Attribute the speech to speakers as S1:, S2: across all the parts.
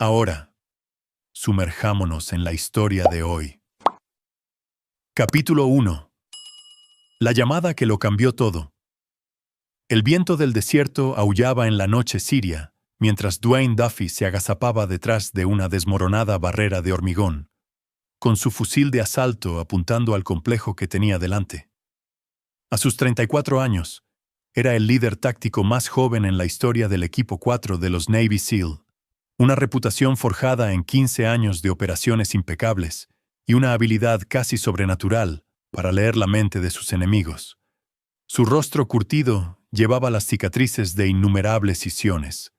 S1: Ahora, sumerjámonos en la historia de hoy. Capítulo 1. La llamada que lo cambió todo. El viento del desierto aullaba en la noche siria, mientras Dwayne Duffy se agazapaba detrás de una desmoronada barrera de hormigón, con su fusil de asalto apuntando al complejo que tenía delante. A sus 34 años, era el líder táctico más joven en la historia del equipo 4 de los Navy SEAL, una reputación forjada en 15 años de operaciones impecables y una habilidad casi sobrenatural para leer la mente de sus enemigos. Su rostro curtido llevaba las cicatrices de innumerables cisiones,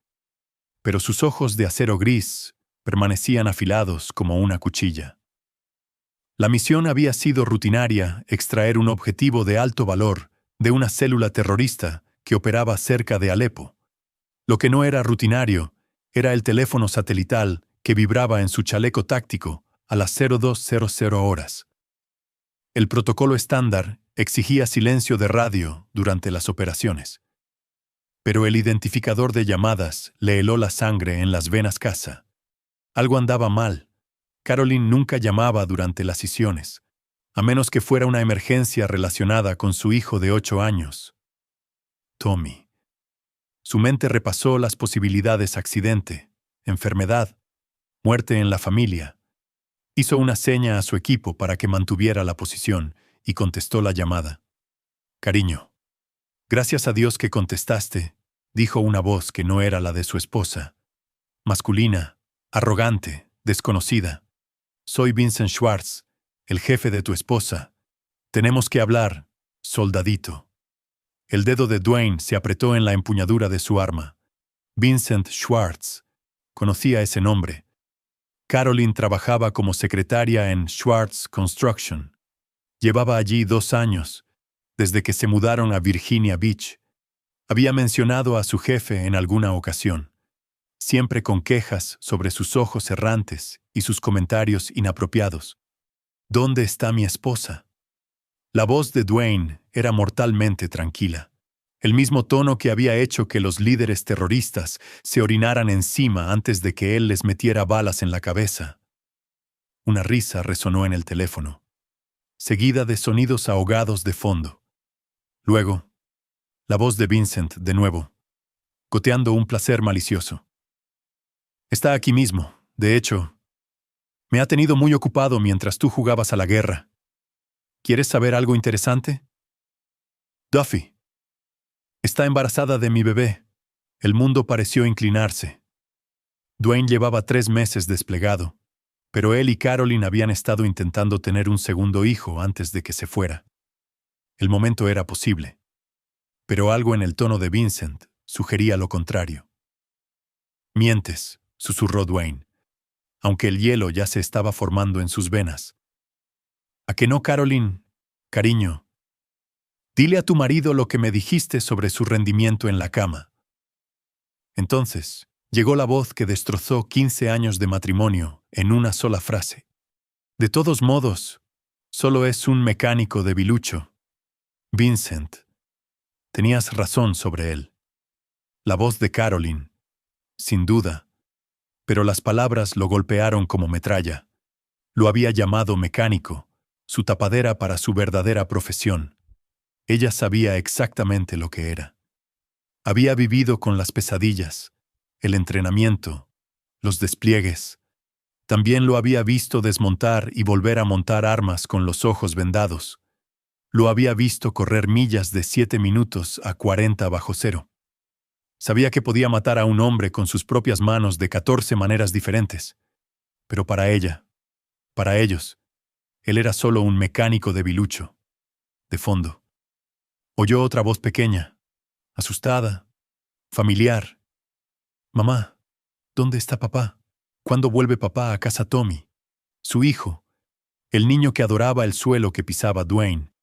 S1: pero sus ojos de acero gris permanecían afilados como una cuchilla. La misión había sido rutinaria: extraer un objetivo de alto valor de una célula terrorista que operaba cerca de Alepo. Lo que no era rutinario era el teléfono satelital que vibraba en su chaleco táctico a las 0200 horas. El protocolo estándar exigía silencio de radio durante las operaciones. Pero el identificador de llamadas le heló la sangre en las venas casa. Algo andaba mal. Caroline nunca llamaba durante las sesiones, a menos que fuera una emergencia relacionada con su hijo de 8 años. Tommy. Su mente repasó las posibilidades: accidente, enfermedad, muerte en la familia. Hizo una seña a su equipo para que mantuviera la posición y contestó la llamada. «Cariño, gracias a Dios que contestaste», dijo una voz que no era la de su esposa. Masculina, arrogante, desconocida. «Soy Vincent Schwartz, el jefe de tu esposa. Tenemos que hablar, soldadito». El dedo de Dwayne se apretó en la empuñadura de su arma. Vincent Schwartz. Conocía ese nombre. Caroline trabajaba como secretaria en Schwartz Construction. Llevaba allí 2 años, desde que se mudaron a Virginia Beach. Había mencionado a su jefe en alguna ocasión, siempre con quejas sobre sus ojos errantes y sus comentarios inapropiados. «¿Dónde está mi esposa?». La voz de Dwayne era mortalmente tranquila, el mismo tono que había hecho que los líderes terroristas se orinaran encima antes de que él les metiera balas en la cabeza. Una risa resonó en el teléfono, seguida de sonidos ahogados de fondo. Luego, la voz de Vincent de nuevo, goteando un placer malicioso. «Está aquí mismo. De hecho, me ha tenido muy ocupado mientras tú jugabas a la guerra. ¿Quieres saber algo interesante? Duffy está embarazada de mi bebé». El mundo pareció inclinarse. Dwayne llevaba 3 meses desplegado, pero él y Caroline habían estado intentando tener un segundo hijo antes de que se fuera. El momento era posible, pero algo en el tono de Vincent sugería lo contrario. «Mientes», susurró Dwayne, aunque el hielo ya se estaba formando en sus venas. «¿A que no, Caroline? Cariño, dile a tu marido lo que me dijiste sobre su rendimiento en la cama». Entonces, llegó la voz que destrozó 15 años de matrimonio en una sola frase. «De todos modos, solo es un mecánico debilucho. Vincent, tenías razón sobre él». La voz de Caroline, sin duda, pero las palabras lo golpearon como metralla. Lo había llamado mecánico, su tapadera para su verdadera profesión. Ella sabía exactamente lo que era. Había vivido con las pesadillas, el entrenamiento, los despliegues. También lo había visto desmontar y volver a montar armas con los ojos vendados. Lo había visto correr millas de 7 minutos a 40 bajo cero. Sabía que podía matar a un hombre con sus propias manos de 14 maneras diferentes. Pero para ella, para ellos, él era solo un mecánico debilucho. De fondo, oyó otra voz pequeña, asustada, familiar. «Mamá, ¿dónde está papá? ¿Cuándo vuelve papá a casa Tommy?» Su hijo, el niño que adoraba el suelo que pisaba Dwayne,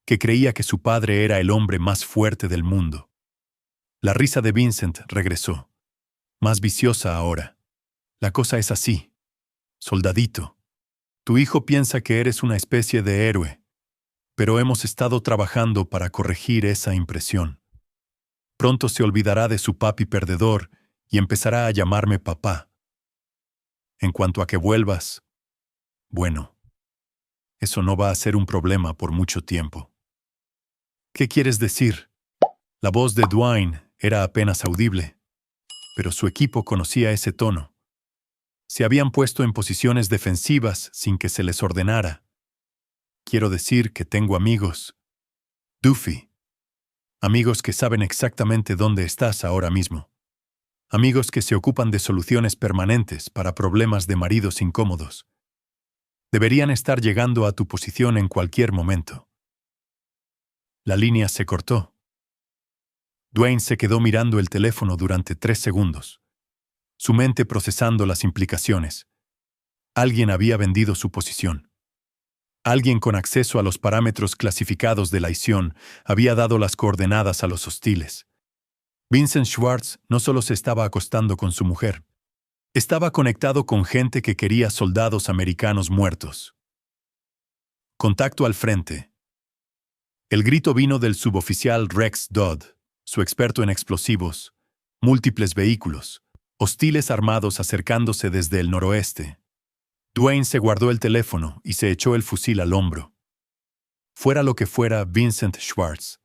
S1: que creía que su padre era el hombre más fuerte del mundo. La risa de Vincent regresó, más viciosa ahora. «La cosa es así, soldadito. Tu hijo piensa que eres una especie de héroe, pero hemos estado trabajando para corregir esa impresión. Pronto se olvidará de su papi perdedor y empezará a llamarme papá. En cuanto a que vuelvas, bueno, eso no va a ser un problema por mucho tiempo. ¿Qué quieres decir? La voz de Dwayne era apenas audible, pero su equipo conocía ese tono. Se habían puesto en posiciones defensivas sin que se les ordenara. Quiero decir que tengo amigos. Duffy. Amigos que saben exactamente dónde estás ahora mismo. Amigos que se ocupan de soluciones permanentes para problemas de maridos incómodos. Deberían estar llegando a tu posición en cualquier momento. La línea se cortó. Dwayne se quedó mirando el teléfono durante 3 segundos, su mente procesando las implicaciones. Alguien había vendido su posición. Alguien con acceso a los parámetros clasificados de la ISION había dado las coordenadas a los hostiles. Vincent Schwartz no solo se estaba acostando con su mujer, estaba conectado con gente que quería soldados americanos muertos. Contacto al frente. El grito vino del suboficial Rex Dodd, su experto en explosivos, múltiples vehículos, hostiles armados acercándose desde el noroeste. Dwayne se guardó el teléfono y se echó el fusil al hombro. Fuera lo que fuera Vincent Schwartz,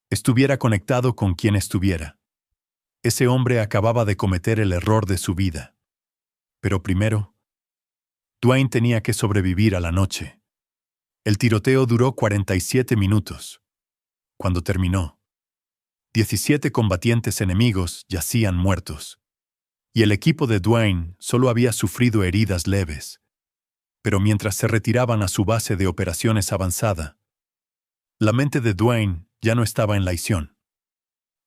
S1: estuviera conectado con quien estuviera. Ese hombre acababa de cometer el error de su vida. Pero primero, Dwayne tenía que sobrevivir a la noche. El tiroteo duró 47 minutos. Cuando terminó, 17 combatientes enemigos yacían muertos. Y el equipo de Dwayne solo había sufrido heridas leves. Pero mientras se retiraban a su base de operaciones avanzada, la mente de Dwayne ya no estaba en la ISION.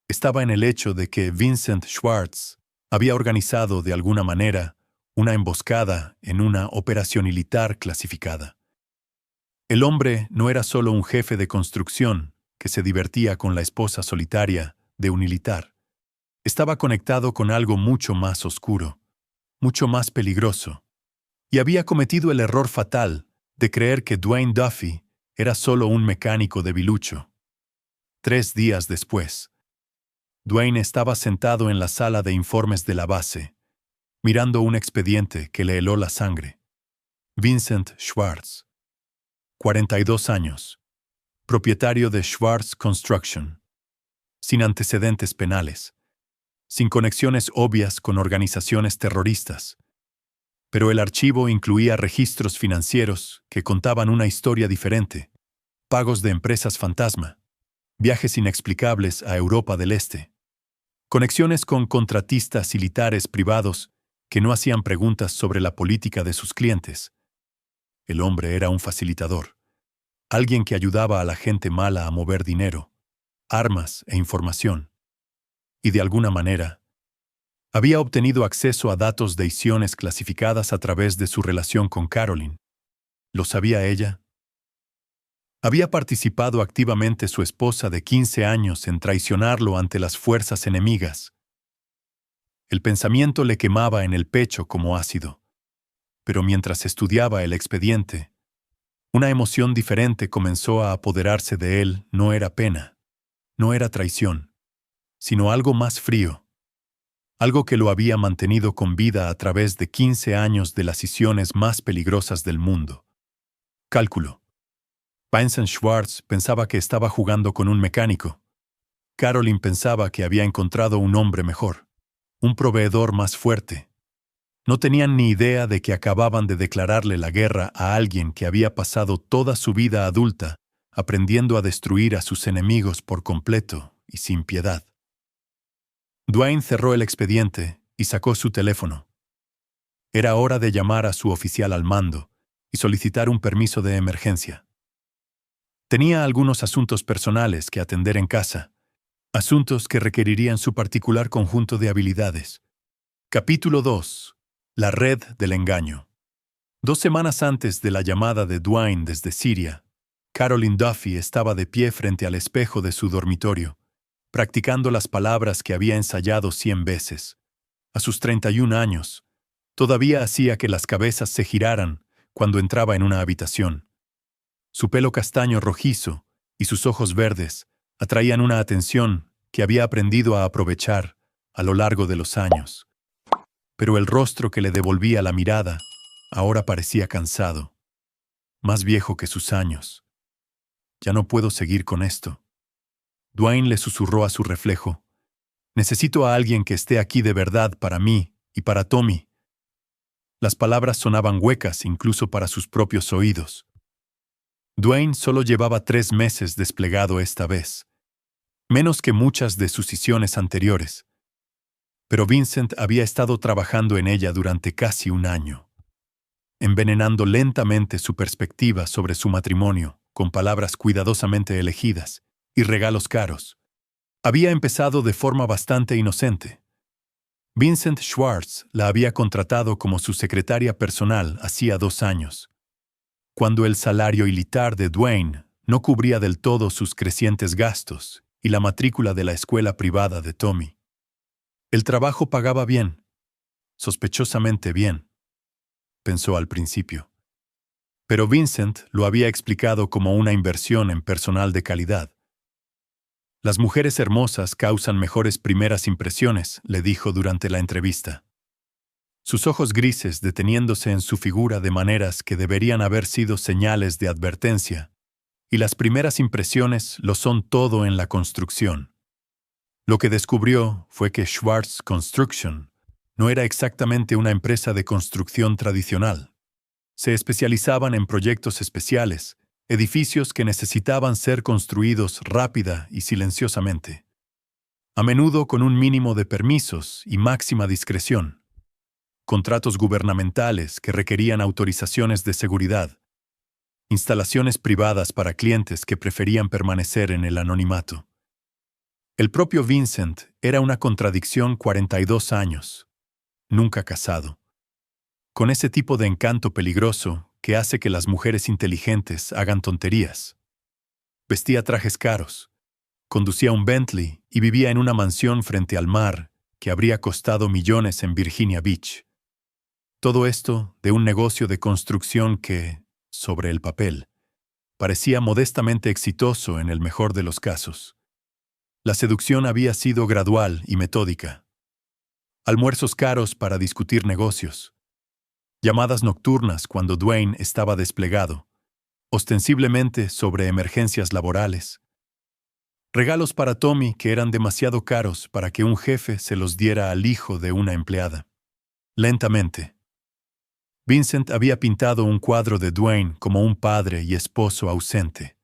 S1: Estaba en el hecho de que Vincent Schwartz había organizado de alguna manera una emboscada en una operación militar clasificada. El hombre no era solo un jefe de construcción que se divertía con la esposa solitaria de un militar. Estaba conectado con algo mucho más oscuro, mucho más peligroso, y había cometido el error fatal de creer que Dwayne Duffy era solo un mecánico debilucho. 3 días después, Dwayne estaba sentado en la sala de informes de la base, mirando un expediente que le heló la sangre. Vincent Schwartz, 42 años, propietario de Schwartz Construction, sin antecedentes penales, sin conexiones obvias con organizaciones terroristas. Pero el archivo incluía registros financieros que contaban una historia diferente, pagos de empresas fantasma, viajes inexplicables a Europa del Este, conexiones con contratistas militares privados que no hacían preguntas sobre la política de sus clientes. El hombre era un facilitador, alguien que ayudaba a la gente mala a mover dinero, armas e información. Y de alguna manera, había obtenido acceso a datos de ISIONes clasificadas a través de su relación con Carolyn. ¿Lo sabía ella? Había participado activamente su esposa de 15 años en traicionarlo ante las fuerzas enemigas. El pensamiento le quemaba en el pecho como ácido. Pero mientras estudiaba el expediente, una emoción diferente comenzó a apoderarse de él. No era pena, no era traición, sino algo más frío. Algo que lo había mantenido con vida a través de 15 años de las ISIONes más peligrosas del mundo. Cálculo. Vincent Schwartz pensaba que estaba jugando con un mecánico. Carolyn pensaba que había encontrado un hombre mejor, un proveedor más fuerte. No tenían ni idea de que acababan de declararle la guerra a alguien que había pasado toda su vida adulta aprendiendo a destruir a sus enemigos por completo y sin piedad. Dwayne cerró el expediente y sacó su teléfono. Era hora de llamar a su oficial al mando y solicitar un permiso de emergencia. Tenía algunos asuntos personales que atender en casa, asuntos que requerirían su particular conjunto de habilidades. Capítulo 2. La red del engaño. 2 semanas antes de la llamada de Dwayne desde Siria, Carolyn Duffy estaba de pie frente al espejo de su dormitorio, practicando las palabras que había ensayado 100 veces. A sus 31 años, todavía hacía que las cabezas se giraran cuando entraba en una habitación. Su pelo castaño rojizo y sus ojos verdes atraían una atención que había aprendido a aprovechar a lo largo de los años. pero el rostro que le devolvía la mirada ahora parecía cansado, más viejo que sus años. Ya no puedo seguir con esto. Dwayne le susurró a su reflejo. Necesito a alguien que esté aquí de verdad para mí y para Tommy. Las palabras sonaban huecas incluso para sus propios oídos. Dwayne solo llevaba 3 meses desplegado esta vez, menos que muchas de sus sesiones anteriores. Pero Vincent había estado trabajando en ella durante casi un año, envenenando lentamente su perspectiva sobre su matrimonio con palabras cuidadosamente elegidas y regalos caros. Había empezado de forma bastante inocente. Vincent Schwartz la había contratado como su secretaria personal hacía 2 años, cuando el salario ilitar de Dwayne no cubría del todo sus crecientes gastos y la matrícula de la escuela privada de Tommy. El trabajo pagaba bien, sospechosamente bien, pensó al principio. Pero Vincent lo había explicado como una inversión en personal de calidad. Las mujeres hermosas causan mejores primeras impresiones, le dijo durante la entrevista. Sus ojos grises deteniéndose en su figura de maneras que deberían haber sido señales de advertencia, y las primeras impresiones lo son todo en la construcción. Lo que descubrió fue que Schwartz Construction no era exactamente una empresa de construcción tradicional. Se especializaban en proyectos especiales, edificios que necesitaban ser construidos rápida y silenciosamente, a menudo con un mínimo de permisos y máxima discreción. Contratos gubernamentales que requerían autorizaciones de seguridad, instalaciones privadas para clientes que preferían permanecer en el anonimato. El propio Vincent era una contradicción 42 años, nunca casado, con ese tipo de encanto peligroso que hace que las mujeres inteligentes hagan tonterías. Vestía trajes caros, conducía un Bentley y vivía en una mansión frente al mar que habría costado millones en Virginia Beach. Todo esto de un negocio de construcción que, sobre el papel, parecía modestamente exitoso en el mejor de los casos. La seducción había sido gradual y metódica. Almuerzos caros para discutir negocios. Llamadas nocturnas cuando Dwayne estaba desplegado, ostensiblemente sobre emergencias laborales. Regalos para Tommy que eran demasiado caros para que un jefe se los diera al hijo de una empleada. Lentamente, Vincent había pintado un cuadro de Dwayne como un padre y esposo ausente.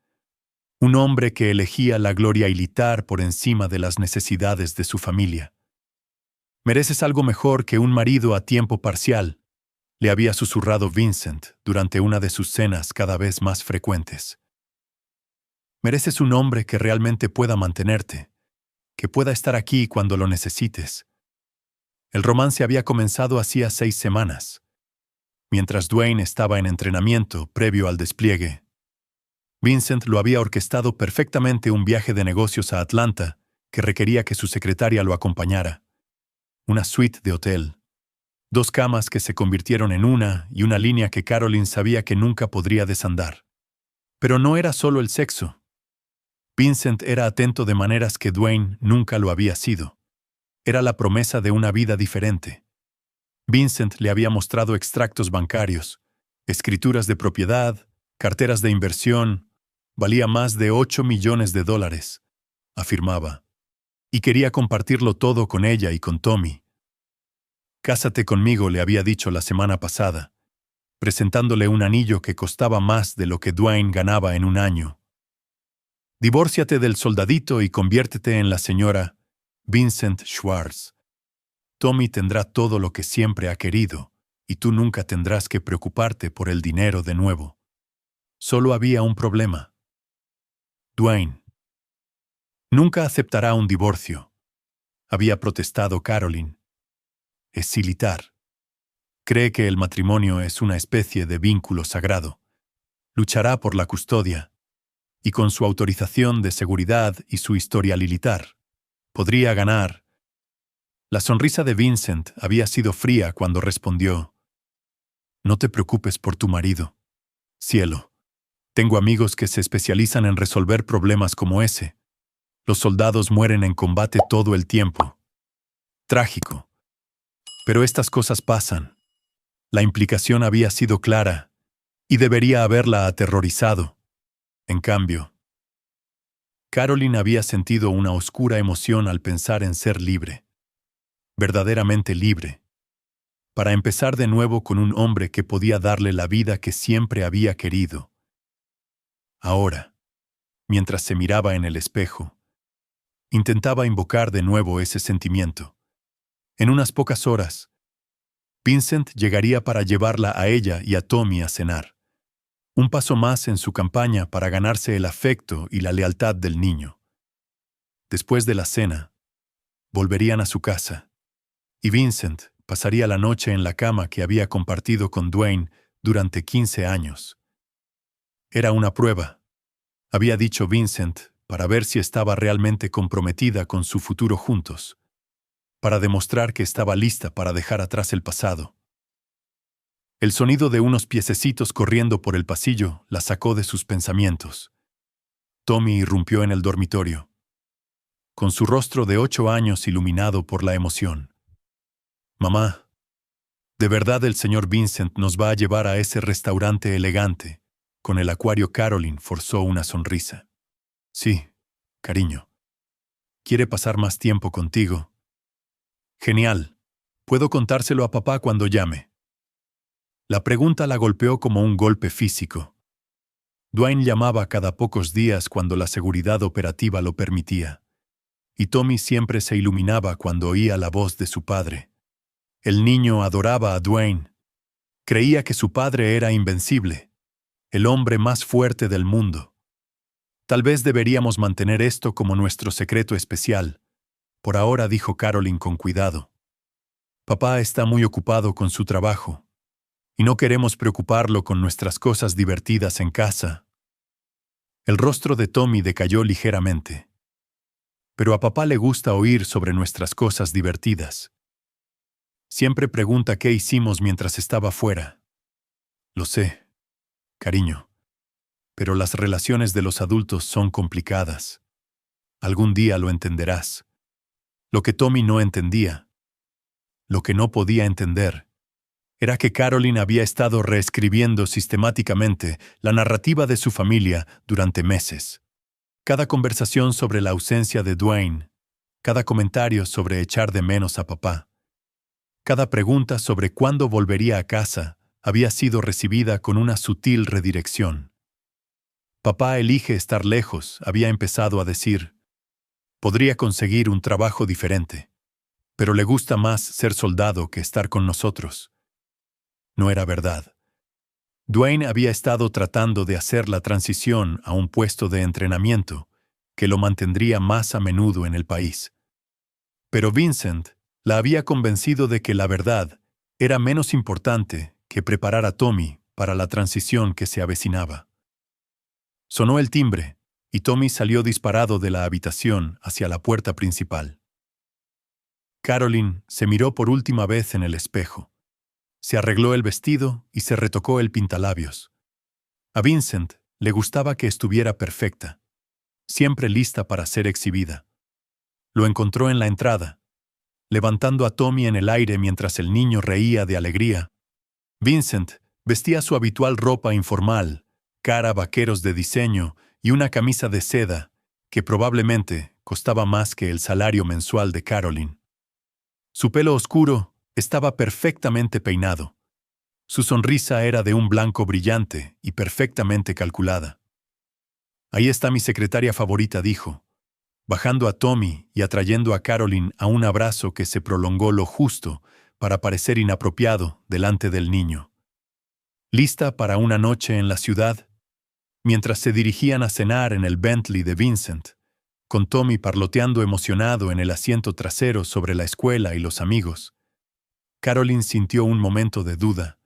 S1: Un hombre que elegía la gloria ilitar por encima de las necesidades de su familia. Mereces algo mejor que un marido a tiempo parcial, le había susurrado Vincent durante una de sus cenas cada vez más frecuentes. Mereces un hombre que realmente pueda mantenerte, que pueda estar aquí cuando lo necesites. El romance había comenzado hacía 6 semanas. Mientras Dwayne estaba en entrenamiento previo al despliegue, Vincent lo había orquestado perfectamente un viaje de negocios a Atlanta que requería que su secretaria lo acompañara. Una suite de hotel. 2 camas que se convirtieron en una y una línea que Caroline sabía que nunca podría desandar. Pero no era solo el sexo. Vincent era atento de maneras que Dwayne nunca lo había sido. Era la promesa de una vida diferente. Vincent le había mostrado extractos bancarios, escrituras de propiedad, carteras de inversión. Valía más de $8 millones, afirmaba. Y quería compartirlo todo con ella y con Tommy. Cásate conmigo, le había dicho la semana pasada, presentándole un anillo que costaba más de lo que Dwayne ganaba en un año. Divórciate del soldadito y conviértete en la señora Vincent Schwartz. Tommy tendrá todo lo que siempre ha querido, y tú nunca tendrás que preocuparte por el dinero de nuevo. Solo había un problema. Dwayne. Nunca aceptará un divorcio, había protestado Caroline. Es ilitar. Cree que el matrimonio es una especie de vínculo sagrado. Luchará por la custodia, y con su autorización de seguridad y su historial ilitar, podría ganar. La sonrisa de Vincent había sido fría cuando respondió: No te preocupes por tu marido. Cielo, tengo amigos que se especializan en resolver problemas como ese. Los soldados mueren en combate todo el tiempo. Trágico. Pero estas cosas pasan. La implicación había sido clara y debería haberla aterrorizado. En cambio, Caroline había sentido una oscura emoción al pensar en ser libre, verdaderamente libre, para empezar de nuevo con un hombre que podía darle la vida que siempre había querido. Ahora, mientras se miraba en el espejo, intentaba invocar de nuevo ese sentimiento. En unas pocas horas, Vincent llegaría para llevarla a ella y a Tommy a cenar. Un paso más en su campaña para ganarse el afecto y la lealtad del niño. Después de la cena, volverían a su casa, y Vincent pasaría la noche en la cama que había compartido con Dwayne durante 15 años. Era una prueba, había dicho Vincent, para ver si estaba realmente comprometida con su futuro juntos, para demostrar que estaba lista para dejar atrás el pasado. El sonido de unos piececitos corriendo por el pasillo la sacó de sus pensamientos. Tommy irrumpió en el dormitorio, con su rostro de 8 años iluminado por la emoción. «Mamá, ¿de verdad el señor Vincent nos va a llevar a ese restaurante elegante?» Con el acuario Caroline forzó una sonrisa. «Sí, cariño. ¿Quiere pasar más tiempo contigo?» «Genial. Puedo contárselo a papá cuando llame». La pregunta la golpeó como un golpe físico. Dwayne llamaba cada pocos días cuando la seguridad operativa lo permitía, y Tommy siempre se iluminaba cuando oía la voz de su padre. El niño adoraba a Dwayne. Creía que su padre era invencible, el hombre más fuerte del mundo. Tal vez deberíamos mantener esto como nuestro secreto especial. Por ahora, dijo Caroline con cuidado. Papá está muy ocupado con su trabajo, y no queremos preocuparlo con nuestras cosas divertidas en casa. El rostro de Tommy decayó ligeramente. Pero a papá le gusta oír sobre nuestras cosas divertidas. Siempre pregunta qué hicimos mientras estaba fuera. Lo sé, cariño. Pero las relaciones de los adultos son complicadas. Algún día lo entenderás. Lo que Tommy no entendía, lo que no podía entender, era que Caroline había estado reescribiendo sistemáticamente la narrativa de su familia durante meses. Cada conversación sobre la ausencia de Dwayne, cada comentario sobre echar de menos a papá, cada pregunta sobre cuándo volvería a casa había sido recibida con una sutil redirección. Papá elige estar lejos, había empezado a decir. Podría conseguir un trabajo diferente, pero le gusta más ser soldado que estar con nosotros. No era verdad. Dwayne había estado tratando de hacer la transición a un puesto de entrenamiento que lo mantendría más a menudo en el país. Pero Vincent la había convencido de que la verdad era menos importante que preparar a Tommy para la transición que se avecinaba. Sonó el timbre, y Tommy salió disparado de la habitación hacia la puerta principal. Caroline se miró por última vez en el espejo. Se arregló el vestido y se retocó el pintalabios. A Vincent le gustaba que estuviera perfecta, siempre lista para ser exhibida. Lo encontró en la entrada, levantando a Tommy en el aire mientras el niño reía de alegría. Vincent vestía su habitual ropa informal, cara vaqueros de diseño y una camisa de seda que probablemente costaba más que el salario mensual de Caroline. Su pelo oscuro estaba perfectamente peinado. Su sonrisa era de un blanco brillante y perfectamente calculada. «Ahí está mi secretaria favorita», dijo, bajando a Tommy y atrayendo a Caroline a un abrazo que se prolongó lo justo para parecer inapropiado delante del niño. ¿Lista para una noche en la ciudad? Mientras se dirigían a cenar en el Bentley de Vincent, con Tommy parloteando emocionado en el asiento trasero sobre la escuela y los amigos, Caroline sintió un momento de duda.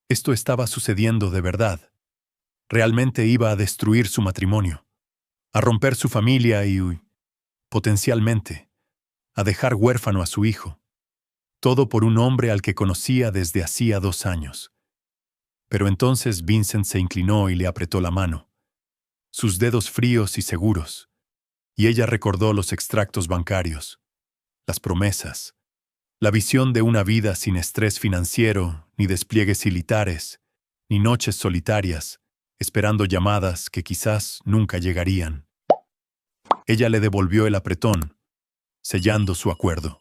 S1: Esto estaba sucediendo de verdad. Realmente iba a destruir su matrimonio, a romper su familia y, potencialmente, a dejar huérfano a su hijo. Todo por un hombre al que conocía desde hacía 2 años. Pero entonces Vincent se inclinó y le apretó la mano, sus dedos fríos y seguros, y ella recordó los extractos bancarios, las promesas, La visión de una vida sin estrés financiero, ni despliegues militares, ni noches solitarias, esperando llamadas que quizás nunca llegarían. Ella le devolvió el apretón, sellando su acuerdo.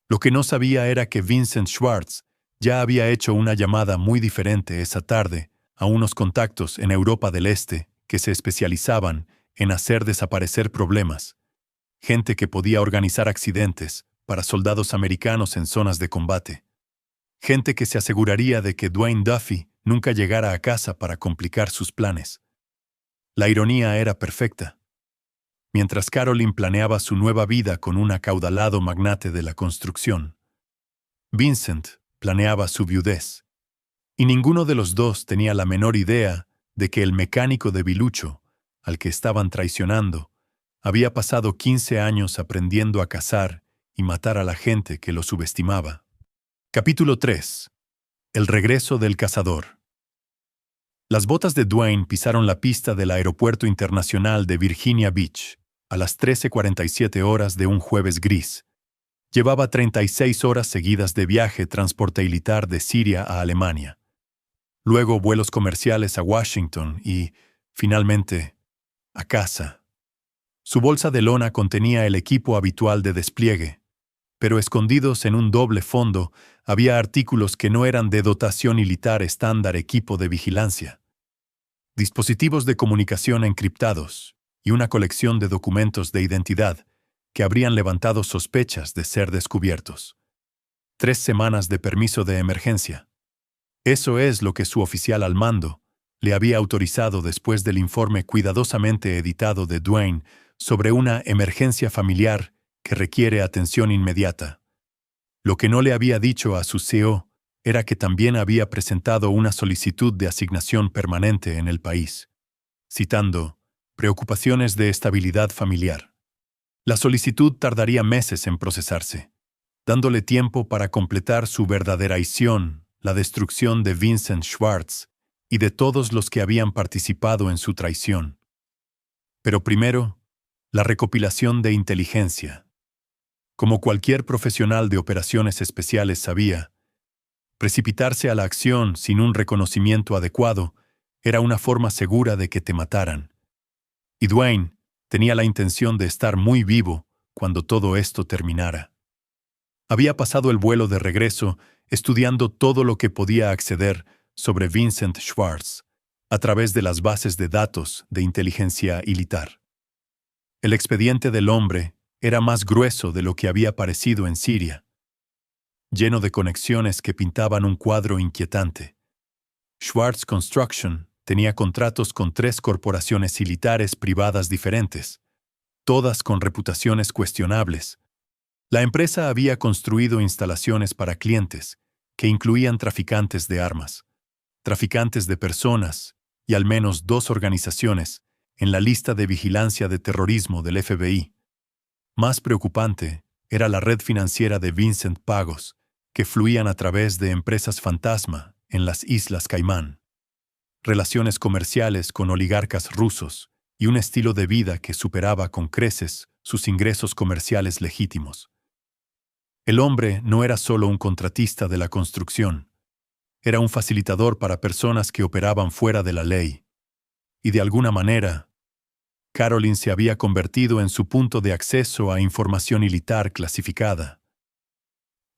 S1: Lo que no sabía era que Vincent Schwartz ya había hecho una llamada muy diferente esa tarde a unos contactos en Europa del Este que se especializaban en hacer desaparecer problemas, gente que podía organizar accidentes para soldados americanos en zonas de combate, gente que se aseguraría de que Dwayne Duffy nunca llegara a casa para complicar sus planes. La ironía era perfecta. Mientras Carolyn planeaba su nueva vida con un acaudalado magnate de la construcción, Vincent planeaba su viudez. Y ninguno de los dos tenía la menor idea de que el mecánico debilucho, al que estaban traicionando, había pasado 15 años aprendiendo a cazar y matar a la gente que lo subestimaba. Capítulo 3. El regreso del cazador. Las botas de Dwayne pisaron la pista del Aeropuerto Internacional de Virginia Beach a las 13:47 horas de un jueves gris. Llevaba 36 horas seguidas de viaje transporte-militar de Siria a Alemania. Luego vuelos comerciales a Washington y, finalmente, a casa. Su bolsa de lona contenía el equipo habitual de despliegue, pero escondidos en un doble fondo había artículos que no eran de dotación militar estándar: equipo de vigilancia, dispositivos de comunicación encriptados y una colección de documentos de identidad que habrían levantado sospechas de ser descubiertos. 3 semanas de permiso de emergencia. Eso es lo que su oficial al mando le había autorizado después del informe cuidadosamente editado de Dwayne sobre una emergencia familiar que requiere atención inmediata. Lo que no le había dicho a su CEO era que también había presentado una solicitud de asignación permanente en el país, citando preocupaciones de estabilidad familiar. La solicitud tardaría meses en procesarse, dándole tiempo para completar su verdadera misión: la destrucción de Vincent Schwartz y de todos los que habían participado en su traición. Pero primero, la recopilación de inteligencia. Como cualquier profesional de operaciones especiales sabía, precipitarse a la acción sin un reconocimiento adecuado era una forma segura de que te mataran. Y Dwayne tenía la intención de estar muy vivo cuando todo esto terminara. Había pasado el vuelo de regreso estudiando todo lo que podía acceder sobre Vincent Schwartz a través de las bases de datos de inteligencia militar. El expediente del hombre era más grueso de lo que había parecido en Siria, lleno de conexiones que pintaban un cuadro inquietante. Schwartz Construction tenía contratos con 3 corporaciones militares privadas diferentes, todas con reputaciones cuestionables. La empresa había construido instalaciones para clientes que incluían traficantes de armas, traficantes de personas y al menos 2 organizaciones en la lista de vigilancia de terrorismo del FBI. Más preocupante era la red financiera de Vincent pagos, que fluían a través de empresas fantasma en las Islas Caimán. Relaciones comerciales con oligarcas rusos y un estilo de vida que superaba con creces sus ingresos comerciales legítimos. El hombre no era solo un contratista de la construcción, era un facilitador para personas que operaban fuera de la ley. Y de alguna manera, Carolyn se había convertido en su punto de acceso a información militar clasificada.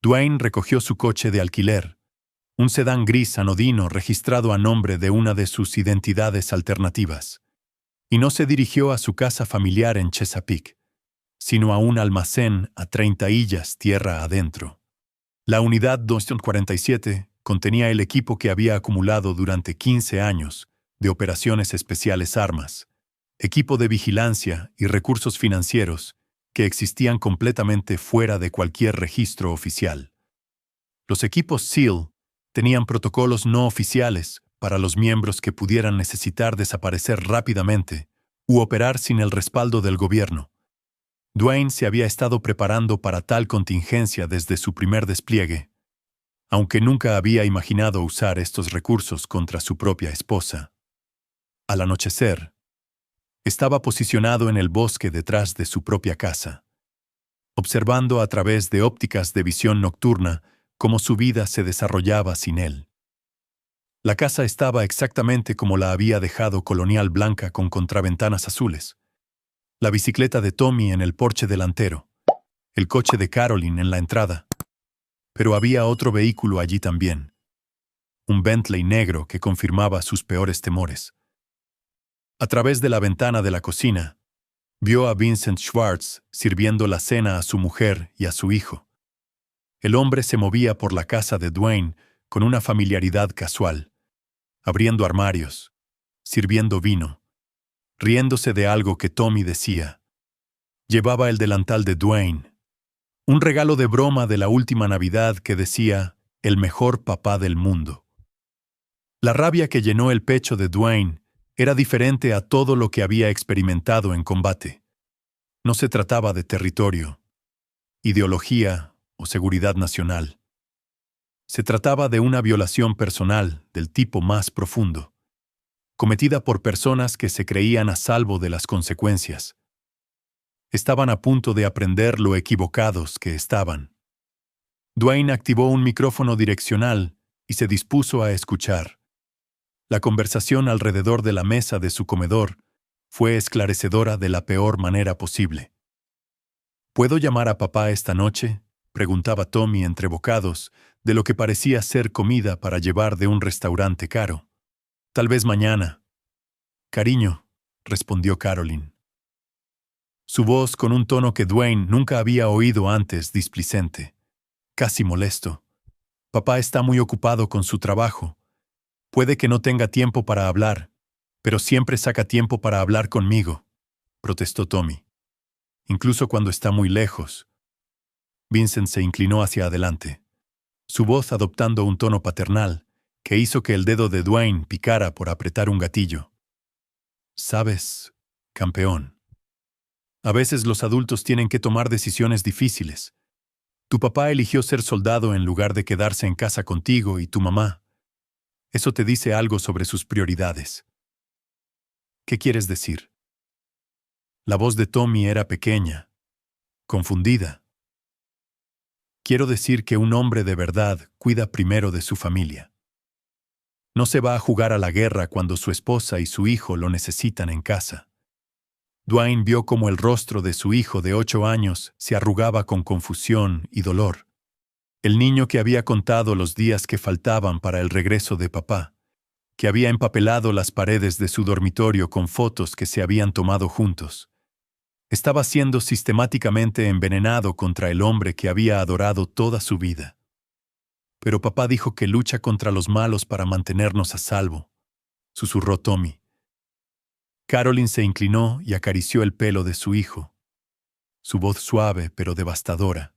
S1: Dwayne recogió su coche de alquiler, un sedán gris anodino registrado a nombre de una de sus identidades alternativas, y no se dirigió a su casa familiar en Chesapeake, sino a un almacén a 30 millas tierra adentro. La unidad 247 contenía el equipo que había acumulado durante 15 años de operaciones especiales armas, equipo de vigilancia y recursos financieros que existían completamente fuera de cualquier registro oficial. Los equipos SEAL tenían protocolos no oficiales para los miembros que pudieran necesitar desaparecer rápidamente u operar sin el respaldo del gobierno. Dwayne se había estado preparando para tal contingencia desde su primer despliegue, aunque nunca había imaginado usar estos recursos contra su propia esposa. Al anochecer, estaba posicionado en el bosque detrás de su propia casa. observando a través de ópticas de visión nocturna cómo su vida se desarrollaba sin él. La casa estaba exactamente como la había dejado colonial blanca con contraventanas azules. La bicicleta de Tommy en el porche delantero. El coche de Caroline en la entrada. Pero había otro vehículo allí también. Un Bentley negro que confirmaba sus peores temores. A través de la ventana de la cocina, vio a Vincent Schwartz sirviendo la cena a su mujer y a su hijo. El hombre se movía por la casa de Dwayne con una familiaridad casual, abriendo armarios, sirviendo vino, riéndose de algo que Tommy decía. Llevaba el delantal de Dwayne, un regalo de broma de la última Navidad que decía, el mejor papá del mundo. La rabia que llenó el pecho de Dwayne era diferente a todo lo que había experimentado en combate. No se trataba de territorio, ideología o seguridad nacional. Se trataba de una violación personal del tipo más profundo, cometida por personas que se creían a salvo de las consecuencias. Estaban a punto de aprender lo equivocados que estaban. Dwayne activó un micrófono direccional y se dispuso a escuchar. La conversación alrededor de la mesa de su comedor fue esclarecedora de la peor manera posible. ¿Puedo llamar a papá esta noche?, preguntaba Tommy entre bocados de lo que parecía ser comida para llevar de un restaurante caro. Tal vez mañana. Cariño, respondió Caroline. Su voz con un tono que Dwayne nunca había oído antes, displicente, casi molesto. Papá está muy ocupado con su trabajo. Puede que no tenga tiempo para hablar, pero siempre saca tiempo para hablar conmigo, protestó Tommy. Incluso cuando está muy lejos. Vincent se inclinó hacia adelante, su voz adoptando un tono paternal que hizo que el dedo de Dwayne picara por apretar un gatillo. Sabes, campeón, a veces los adultos tienen que tomar decisiones difíciles. Tu papá eligió ser soldado en lugar de quedarse en casa contigo y tu mamá. Eso te dice algo sobre sus prioridades. ¿Qué quieres decir? La voz de Tommy era pequeña, confundida. Quiero decir que un hombre de verdad cuida primero de su familia. No se va a jugar a la guerra cuando su esposa y su hijo lo necesitan en casa. Dwayne vio cómo el rostro de su hijo de 8 años se arrugaba con confusión y dolor. El niño que había contado los días que faltaban para el regreso de papá, que había empapelado las paredes de su dormitorio con fotos que se habían tomado juntos. Estaba siendo sistemáticamente envenenado contra el hombre que había adorado toda su vida. Pero papá dijo que lucha contra los malos para mantenernos a salvo, susurró Tommy. Caroline se inclinó y acarició el pelo de su hijo, su voz suave pero devastadora.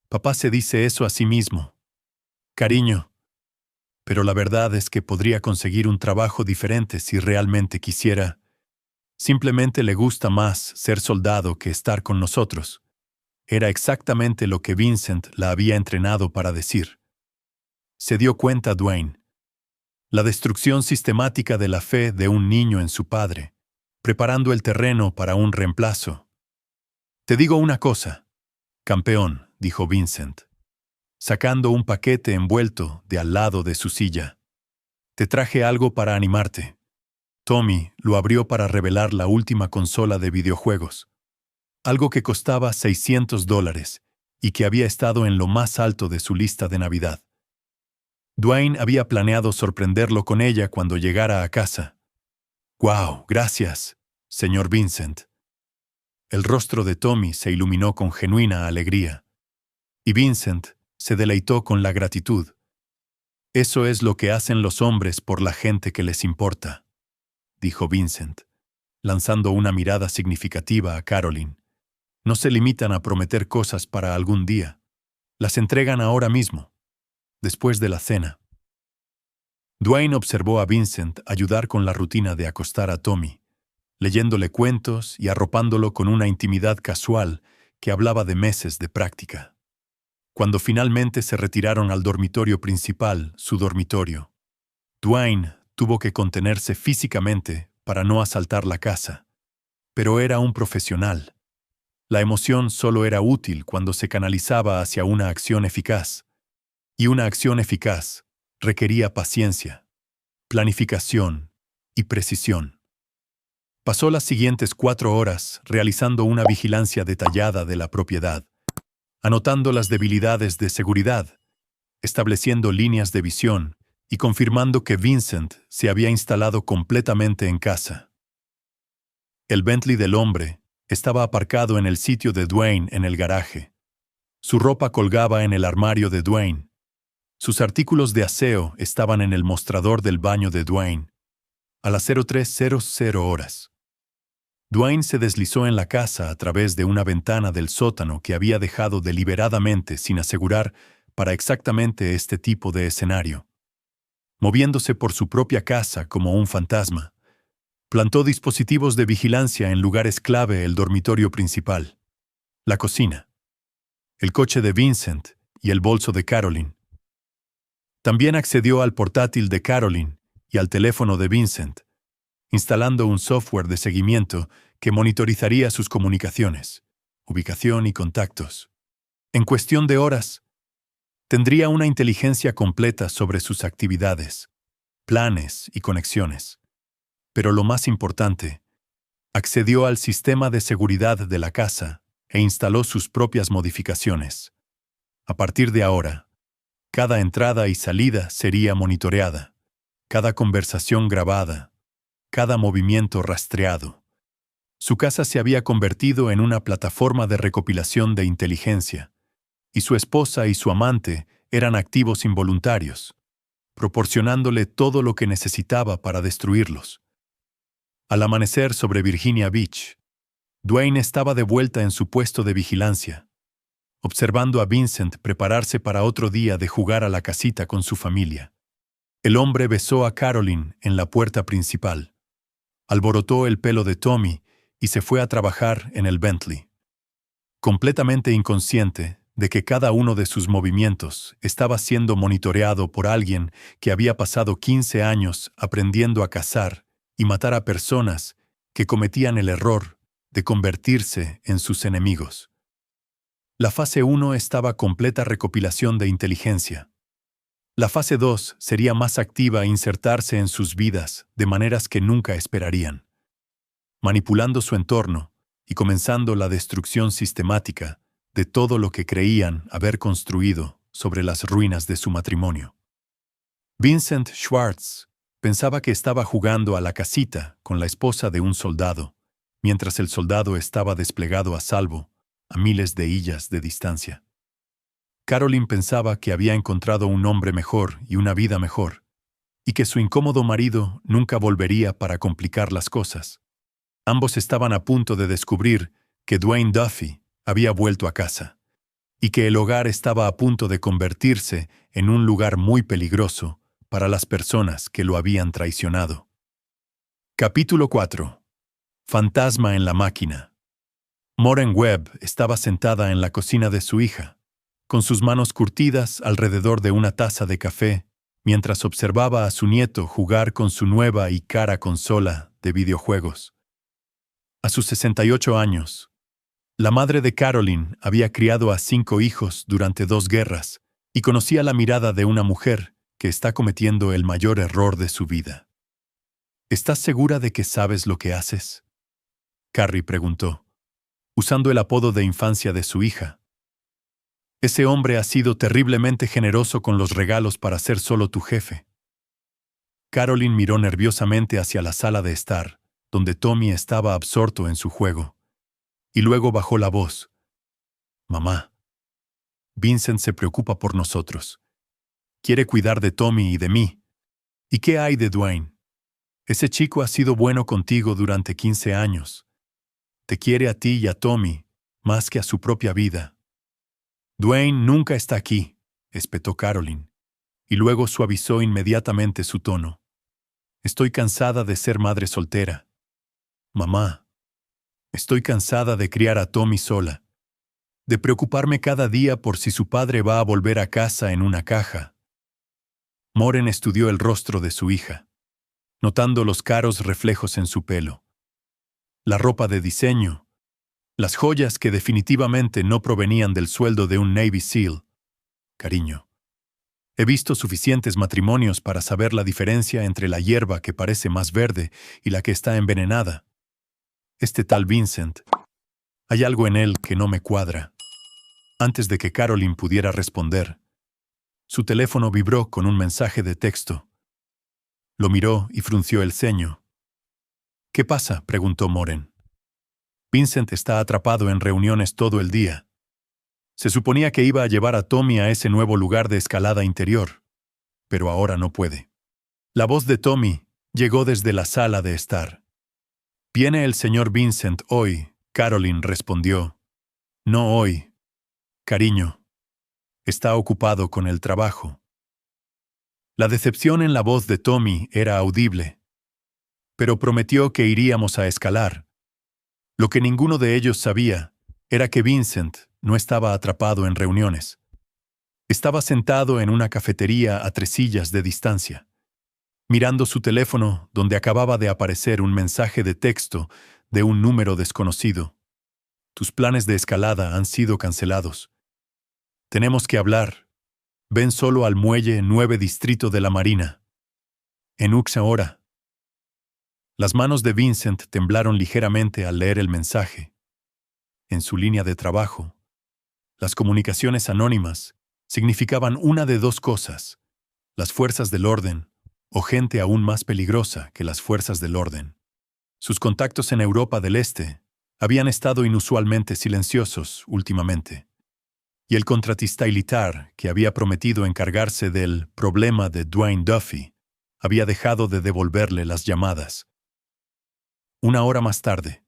S1: Papá se dice eso a sí mismo. Cariño, pero la verdad es que podría conseguir un trabajo diferente si realmente quisiera. Simplemente le gusta más ser soldado que estar con nosotros. Era exactamente lo que Vincent la había entrenado para decir. Se dio cuenta Dwayne. La destrucción sistemática de la fe de un niño en su padre, preparando el terreno para un reemplazo. Te digo una cosa, campeón, dijo Vincent, sacando un paquete envuelto de al lado de su silla. Te traje algo para animarte. Tommy lo abrió para revelar la última consola de videojuegos. Algo que costaba $600 y que había estado en lo más alto de su lista de Navidad. Dwayne había planeado sorprenderlo con ella cuando llegara a casa. «¡Guau! Gracias, señor Vincent». El rostro de Tommy se iluminó con genuina alegría. Y Vincent se deleitó con la gratitud. Eso es lo que hacen los hombres por la gente que les importa, dijo Vincent, lanzando una mirada significativa a Caroline. No se limitan a prometer cosas para algún día. Las entregan ahora mismo, después de la cena. Dwayne observó a Vincent ayudar con la rutina de acostar a Tommy, leyéndole cuentos y arropándolo con una intimidad casual que hablaba de meses de práctica. Cuando finalmente se retiraron al dormitorio principal, su dormitorio, Dwayne tuvo que contenerse físicamente para no asaltar la casa. Pero era un profesional. La emoción solo era útil cuando se canalizaba hacia una acción eficaz. Y una acción eficaz requería paciencia, planificación y precisión. Pasó las siguientes 4 horas realizando una vigilancia detallada de la propiedad, anotando las debilidades de seguridad, estableciendo líneas de visión y confirmando que Vincent se había instalado completamente en casa. El Bentley del hombre estaba aparcado en el sitio de Dwayne en el garaje. Su ropa colgaba en el armario de Dwayne. Sus artículos de aseo estaban en el mostrador del baño de Dwayne. A las 03:00 horas. Dwayne se deslizó en la casa a través de una ventana del sótano que había dejado deliberadamente sin asegurar para exactamente este tipo de escenario. Moviéndose por su propia casa como un fantasma, plantó dispositivos de vigilancia en lugares clave: el dormitorio principal, la cocina, el coche de Vincent y el bolso de Caroline. También accedió al portátil de Caroline y al teléfono de Vincent, instalando un software de seguimiento que monitorizaría sus comunicaciones, ubicación y contactos. En cuestión de horas, tendría una inteligencia completa sobre sus actividades, planes y conexiones. Pero lo más importante, accedió al sistema de seguridad de la casa e instaló sus propias modificaciones. A partir de ahora, cada entrada y salida sería monitoreada, cada conversación grabada, cada movimiento rastreado. Su casa se había convertido en una plataforma de recopilación de inteligencia, y su esposa y su amante eran activos involuntarios, proporcionándole todo lo que necesitaba para destruirlos. Al amanecer sobre Virginia Beach, Dwayne estaba de vuelta en su puesto de vigilancia, observando a Vincent prepararse para otro día de jugar a la casita con su familia. El hombre besó a Caroline en la puerta principal, alborotó el pelo de Tommy y se fue a trabajar en el Bentley, completamente inconsciente de que cada uno de sus movimientos estaba siendo monitoreado por alguien que había pasado 15 años aprendiendo a cazar y matar a personas que cometían el error de convertirse en sus enemigos. La fase 1 estaba completa recopilación de inteligencia. La fase 2 sería más activa e insertarse en sus vidas de maneras que nunca esperarían, manipulando su entorno y comenzando la destrucción sistemática de todo lo que creían haber construido sobre las ruinas de su matrimonio. Vincent Schwartz pensaba que estaba jugando a la casita con la esposa de un soldado, mientras el soldado estaba desplegado a salvo, a miles de millas de distancia. Caroline pensaba que había encontrado un hombre mejor y una vida mejor, y que su incómodo marido nunca volvería para complicar las cosas. Ambos estaban a punto de descubrir que Dwayne Duffy había vuelto a casa, y que el hogar estaba a punto de convertirse en un lugar muy peligroso para las personas que lo habían traicionado. Capítulo 4. Fantasma en la máquina. Maureen Webb estaba sentada en la cocina de su hija, con sus manos curtidas alrededor de una taza de café, mientras observaba a su nieto jugar con su nueva y cara consola de videojuegos. A sus 68 años, la madre de Caroline había criado a 5 hijos durante 2 guerras y conocía la mirada de una mujer que está cometiendo el mayor error de su vida. ¿Estás segura de que sabes lo que haces?, Carrie preguntó, usando el apodo de infancia de su hija. Ese hombre ha sido terriblemente generoso con los regalos para ser solo tu jefe. Caroline miró nerviosamente hacia la sala de estar, donde Tommy estaba absorto en su juego, y luego bajó la voz. Mamá, Vincent se preocupa por nosotros. Quiere cuidar de Tommy y de mí. ¿Y qué hay de Dwayne? Ese chico ha sido bueno contigo durante 15 años. Te quiere a ti y a Tommy, más que a su propia vida. Dwayne nunca está aquí, espetó Caroline, y luego suavizó inmediatamente su tono. Estoy cansada de ser madre soltera. Mamá, estoy cansada de criar a Tommy sola, de preocuparme cada día por si su padre va a volver a casa en una caja. Maureen estudió el rostro de su hija, notando los caros reflejos en su pelo. La ropa de diseño, Las joyas que definitivamente no provenían del sueldo de un Navy SEAL. Cariño. He visto suficientes matrimonios para saber la diferencia entre la hierba que parece más verde y la que está envenenada. Este tal Vincent. Hay algo en él que no me cuadra. Antes de que Caroline pudiera responder, su teléfono vibró con un mensaje de texto. Lo miró y frunció el ceño. ¿Qué pasa?, preguntó Moren. Vincent está atrapado en reuniones todo el día. Se suponía que iba a llevar a Tommy a ese nuevo lugar de escalada interior, pero ahora no puede. La voz de Tommy llegó desde la sala de estar. «Viene el señor Vincent hoy», Caroline respondió. «No hoy, cariño. Está ocupado con el trabajo». La decepción en la voz de Tommy era audible, pero prometió que iríamos a escalar. Lo que ninguno de ellos sabía era que Vincent no estaba atrapado en reuniones. Estaba sentado en una cafetería a 3 sillas de distancia, mirando su teléfono donde acababa de aparecer un mensaje de texto de un número desconocido. «Tus planes de escalada han sido cancelados. Tenemos que hablar. Ven solo al muelle 9 Distrito de la Marina. En Uxa hora». Las manos de Vincent temblaron ligeramente al leer el mensaje. En su línea de trabajo, las comunicaciones anónimas significaban una de 2 cosas: las fuerzas del orden o gente aún más peligrosa que las fuerzas del orden. Sus contactos en Europa del Este habían estado inusualmente silenciosos últimamente, y el contratista militar que había prometido encargarse del problema de Dwayne Duffy había dejado de devolverle las llamadas. 1 hora más tarde,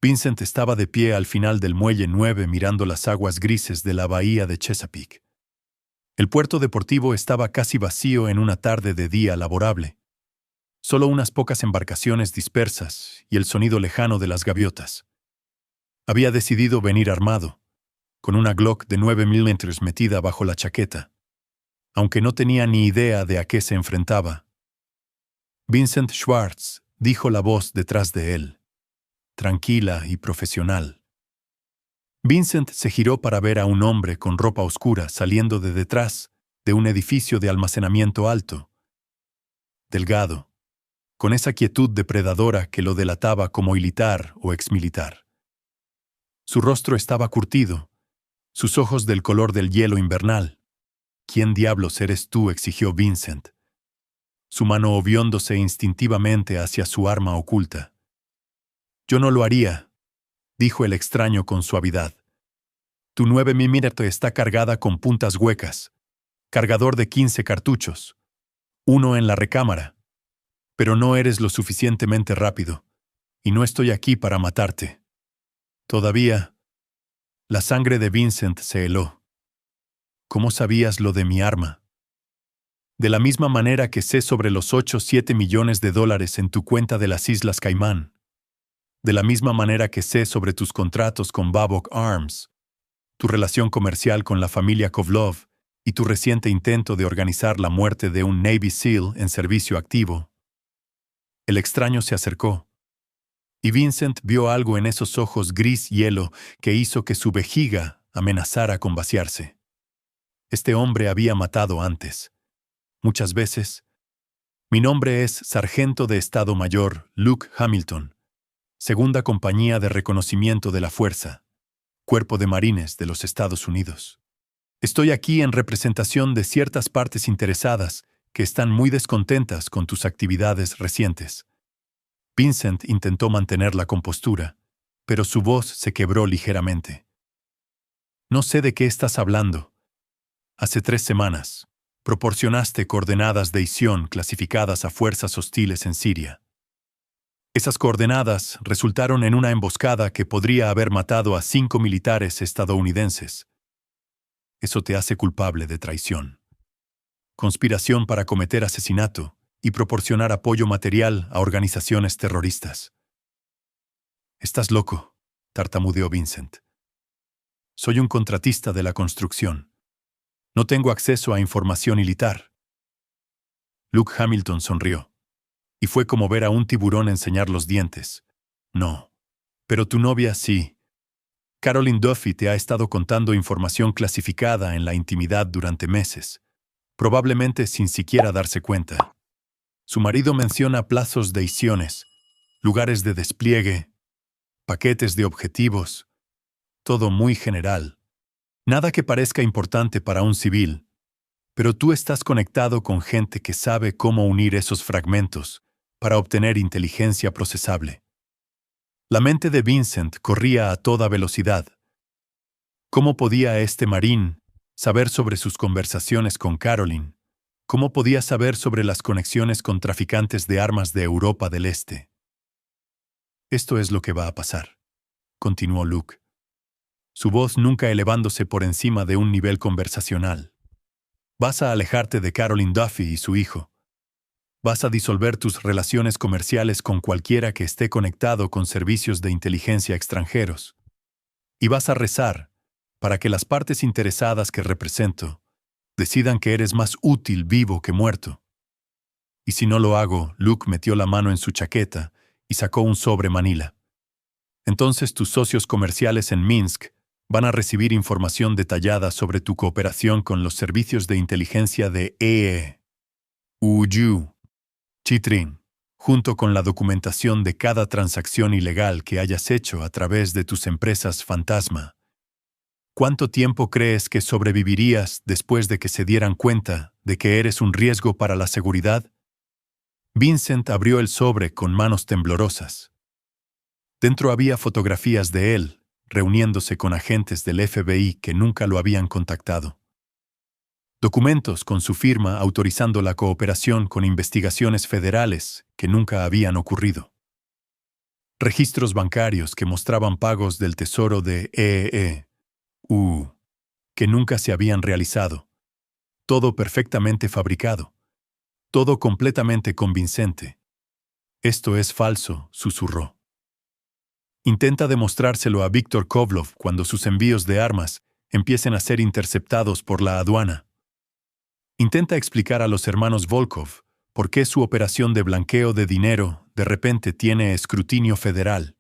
S1: Vincent estaba de pie al final del muelle 9 mirando las aguas grises de la bahía de Chesapeake. El puerto deportivo estaba casi vacío en una tarde de día laborable. Solo unas pocas embarcaciones dispersas y el sonido lejano de las gaviotas. Había decidido venir armado, con una Glock de 9 milímetros metida bajo la chaqueta, aunque no tenía ni idea de a qué se enfrentaba. «Vincent Schwartz», dijo la voz detrás de él, tranquila y profesional. Vincent se giró para ver a un hombre con ropa oscura saliendo de detrás de un edificio de almacenamiento alto. Delgado, con esa quietud depredadora que lo delataba como militar o exmilitar. Su rostro estaba curtido, sus ojos del color del hielo invernal. «¿Quién diablos eres tú?», exigió Vincent, su mano obviándose instintivamente hacia su arma oculta. «Yo no lo haría», dijo el extraño con suavidad. «Tu 9 milímetros está cargada con puntas huecas, cargador de 15 cartuchos, uno en la recámara. Pero no eres lo suficientemente rápido, y no estoy aquí para matarte». Todavía, la sangre de Vincent se heló. «¿Cómo sabías lo de mi arma?» «De la misma manera que sé sobre los 7 millones de dólares en tu cuenta de las Islas Caimán. De la misma manera que sé sobre tus contratos con Babcock Arms, tu relación comercial con la familia Kovlov y tu reciente intento de organizar la muerte de un Navy SEAL en servicio activo». El extraño se acercó, y Vincent vio algo en esos ojos gris hielo que hizo que su vejiga amenazara con vaciarse. Este hombre había matado antes. Muchas veces. «Mi nombre es Sargento de Estado Mayor Luke Hamilton, Segunda Compañía de Reconocimiento de la Fuerza, Cuerpo de Marines de los Estados Unidos. Estoy aquí en representación de ciertas partes interesadas que están muy descontentas con tus actividades recientes». Vincent intentó mantener la compostura, pero su voz se quebró ligeramente. «No sé de qué estás hablando. Hace 3 semanas, proporcionaste coordenadas de ISION clasificadas a fuerzas hostiles en Siria. Esas coordenadas resultaron en una emboscada que podría haber matado a 5 militares estadounidenses. Eso te hace culpable de traición, conspiración para cometer asesinato y proporcionar apoyo material a organizaciones terroristas». «Estás loco», tartamudeó Vincent. «Soy un contratista de la construcción. No tengo acceso a información militar». Luke Hamilton sonrió, y fue como ver a un tiburón enseñar los dientes. «No, pero tu novia sí», Caroline Duffy te ha estado contando información clasificada en la intimidad durante meses, probablemente sin siquiera darse cuenta. Su marido menciona plazos de isiones, lugares de despliegue, paquetes de objetivos, todo muy general. Nada que parezca importante para un civil, pero tú estás conectado con gente que sabe cómo unir esos fragmentos para obtener inteligencia procesable. La mente de Vincent corría a toda velocidad. ¿Cómo podía este marín saber sobre sus conversaciones con Caroline? ¿Cómo podía saber sobre las conexiones con traficantes de armas de Europa del Este? Esto es lo que va a pasar, continuó Luke, su voz nunca elevándose por encima de un nivel conversacional. Vas a alejarte de Caroline Duffy y su hijo. Vas a disolver tus relaciones comerciales con cualquiera que esté conectado con servicios de inteligencia extranjeros. Y vas a rezar para que las partes interesadas que represento decidan que eres más útil vivo que muerto. Y si no lo hago, Luke metió la mano en su chaqueta y sacó un sobre Manila. Entonces tus socios comerciales en Minsk van a recibir información detallada sobre tu cooperación con los servicios de inteligencia de EU, Chitrin, junto con la documentación de cada transacción ilegal que hayas hecho a través de tus empresas fantasma. ¿Cuánto tiempo crees que sobrevivirías después de que se dieran cuenta de que eres un riesgo para la seguridad? Vincent abrió el sobre con manos temblorosas. Dentro había fotografías de él, reuniéndose con agentes del FBI que nunca lo habían contactado. Documentos con su firma autorizando la cooperación con investigaciones federales que nunca habían ocurrido. Registros bancarios que mostraban pagos del tesoro de que nunca se habían realizado. Todo perfectamente fabricado. Todo completamente convincente. Esto es falso, susurró. Intenta demostrárselo a Víctor Kovlov cuando sus envíos de armas empiecen a ser interceptados por la aduana. Intenta explicar a los hermanos Volkov por qué su operación de blanqueo de dinero de repente tiene escrutinio federal.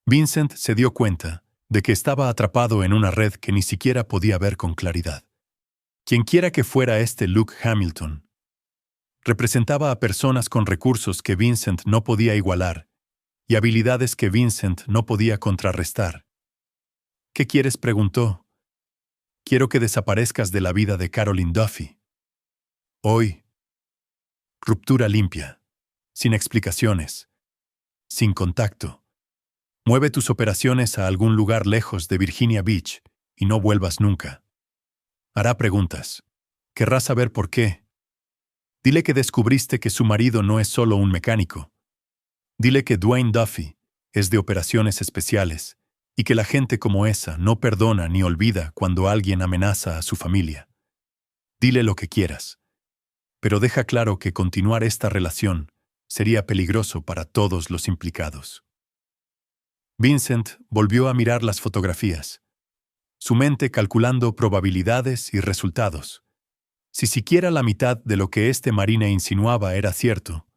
S1: Vincent se dio cuenta de que estaba atrapado en una red que ni siquiera podía ver con claridad. Quienquiera que fuera este Luke Hamilton, representaba a personas con recursos que Vincent no podía igualar y habilidades que Vincent no podía contrarrestar. ¿Qué quieres?, preguntó. Quiero que desaparezcas de la vida de Caroline Duffy. Hoy. Ruptura limpia. Sin explicaciones. Sin contacto. Mueve tus operaciones a algún lugar lejos de Virginia Beach y no vuelvas nunca. Hará preguntas. Querrá saber por qué. Dile que descubriste que su marido no es solo un mecánico. Dile que Dwayne Duffy es de operaciones especiales y que la gente como esa no perdona ni olvida cuando alguien amenaza a su familia. Dile lo que quieras, pero deja claro que continuar esta relación sería peligroso para todos los implicados. Vincent volvió a mirar las fotografías, su mente calculando probabilidades y resultados. Si siquiera la mitad de lo que este marine insinuaba era cierto,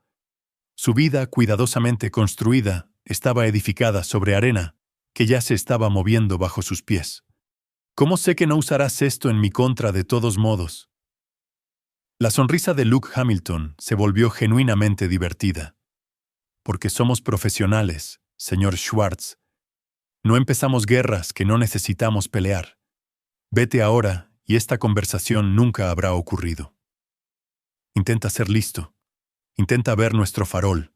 S1: su vida cuidadosamente construida estaba edificada sobre arena que ya se estaba moviendo bajo sus pies. ¿Cómo sé que no usarás esto en mi contra de todos modos? La sonrisa de Luke Hamilton se volvió genuinamente divertida. Porque somos profesionales, señor Schwartz. No empezamos guerras que no necesitamos pelear. Vete ahora y esta conversación nunca habrá ocurrido. Intenta ser listo. Intenta ver nuestro farol.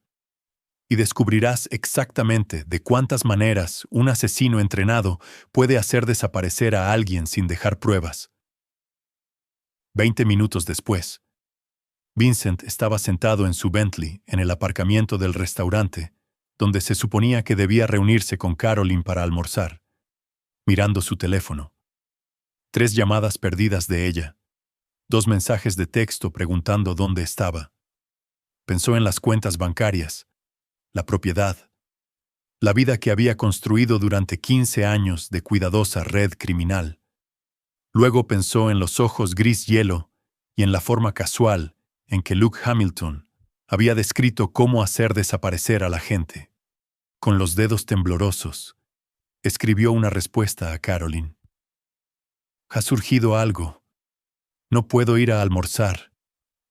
S1: Y descubrirás exactamente de cuántas maneras un asesino entrenado puede hacer desaparecer a alguien sin dejar pruebas. 20 minutos después, Vincent estaba sentado en su Bentley en el aparcamiento del restaurante, donde se suponía que debía reunirse con Caroline para almorzar, mirando su teléfono. 3 llamadas perdidas de ella, 2 mensajes de texto preguntando dónde estaba. Pensó en las cuentas bancarias, la propiedad, la vida que había construido durante 15 años de cuidadosa red criminal. Luego pensó en los ojos gris hielo y en la forma casual en que Luke Hamilton había descrito cómo hacer desaparecer a la gente. Con los dedos temblorosos, escribió una respuesta a Caroline. Ha surgido algo. No puedo ir a almorzar.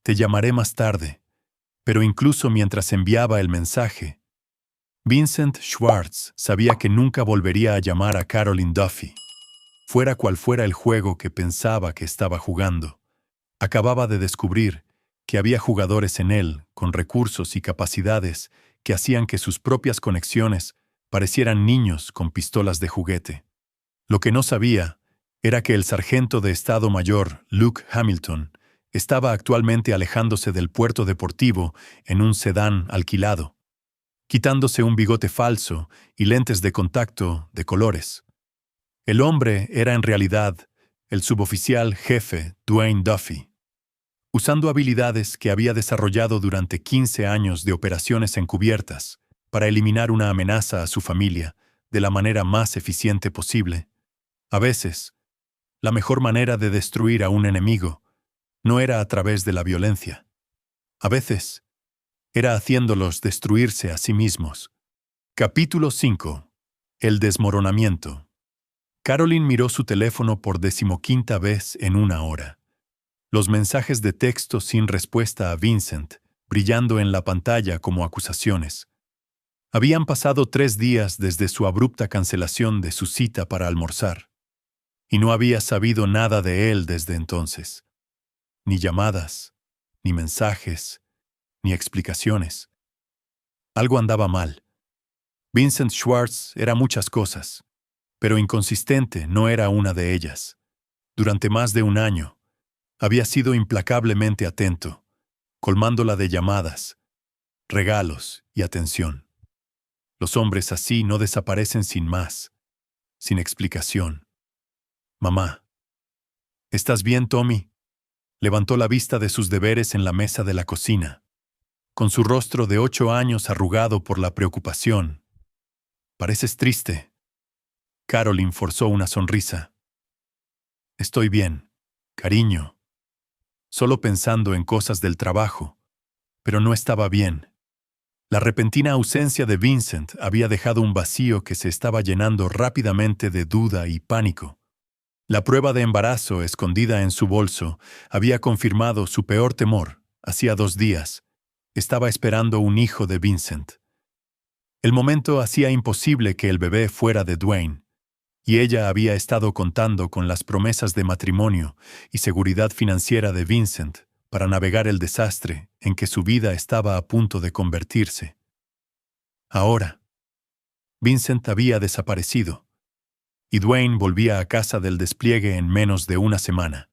S1: Te llamaré más tarde. Pero incluso mientras enviaba el mensaje, Vincent Schwartz sabía que nunca volvería a llamar a Caroline Duffy. Fuera cual fuera el juego que pensaba que estaba jugando, acababa de descubrir que había jugadores en él con recursos y capacidades que hacían que sus propias conexiones parecieran niños con pistolas de juguete. Lo que no sabía era que el sargento de Estado Mayor, Luke Hamilton, estaba actualmente alejándose del puerto deportivo en un sedán alquilado, quitándose un bigote falso y lentes de contacto de colores. El hombre era en realidad el suboficial jefe Dwayne Duffy, usando habilidades que había desarrollado durante 15 años de operaciones encubiertas para eliminar una amenaza a su familia de la manera más eficiente posible. A veces, la mejor manera de destruir a un enemigo no era a través de la violencia. A veces, era haciéndolos destruirse a sí mismos. Capítulo 5. El desmoronamiento. Caroline miró su teléfono por 15ª vez en una hora. Los mensajes de texto sin respuesta a Vincent, brillando en la pantalla como acusaciones. Habían pasado 3 días desde su abrupta cancelación de su cita para almorzar, y no había sabido nada de él desde entonces. Ni llamadas, ni mensajes, ni explicaciones. Algo andaba mal. Vincent Schwartz era muchas cosas, pero inconsistente no era una de ellas. Durante más de un año, había sido implacablemente atento, colmándola de llamadas, regalos y atención. Los hombres así no desaparecen sin más, sin explicación. Mamá. ¿Estás bien, Tommy? Levantó la vista de sus deberes en la mesa de la cocina, con su rostro de 8 años arrugado por la preocupación. Pareces triste. Caroline forzó una sonrisa. Estoy bien, cariño. Solo pensando en cosas del trabajo, pero no estaba bien. La repentina ausencia de Vincent había dejado un vacío que se estaba llenando rápidamente de duda y pánico. La prueba de embarazo escondida en su bolso había confirmado su peor temor. Hacía 2 días. Estaba esperando un hijo de Vincent. El momento hacía imposible que el bebé fuera de Dwayne, y ella había estado contando con las promesas de matrimonio y seguridad financiera de Vincent para navegar el desastre en que su vida estaba a punto de convertirse. Ahora, Vincent había desaparecido, y Dwayne volvía a casa del despliegue en menos de una semana.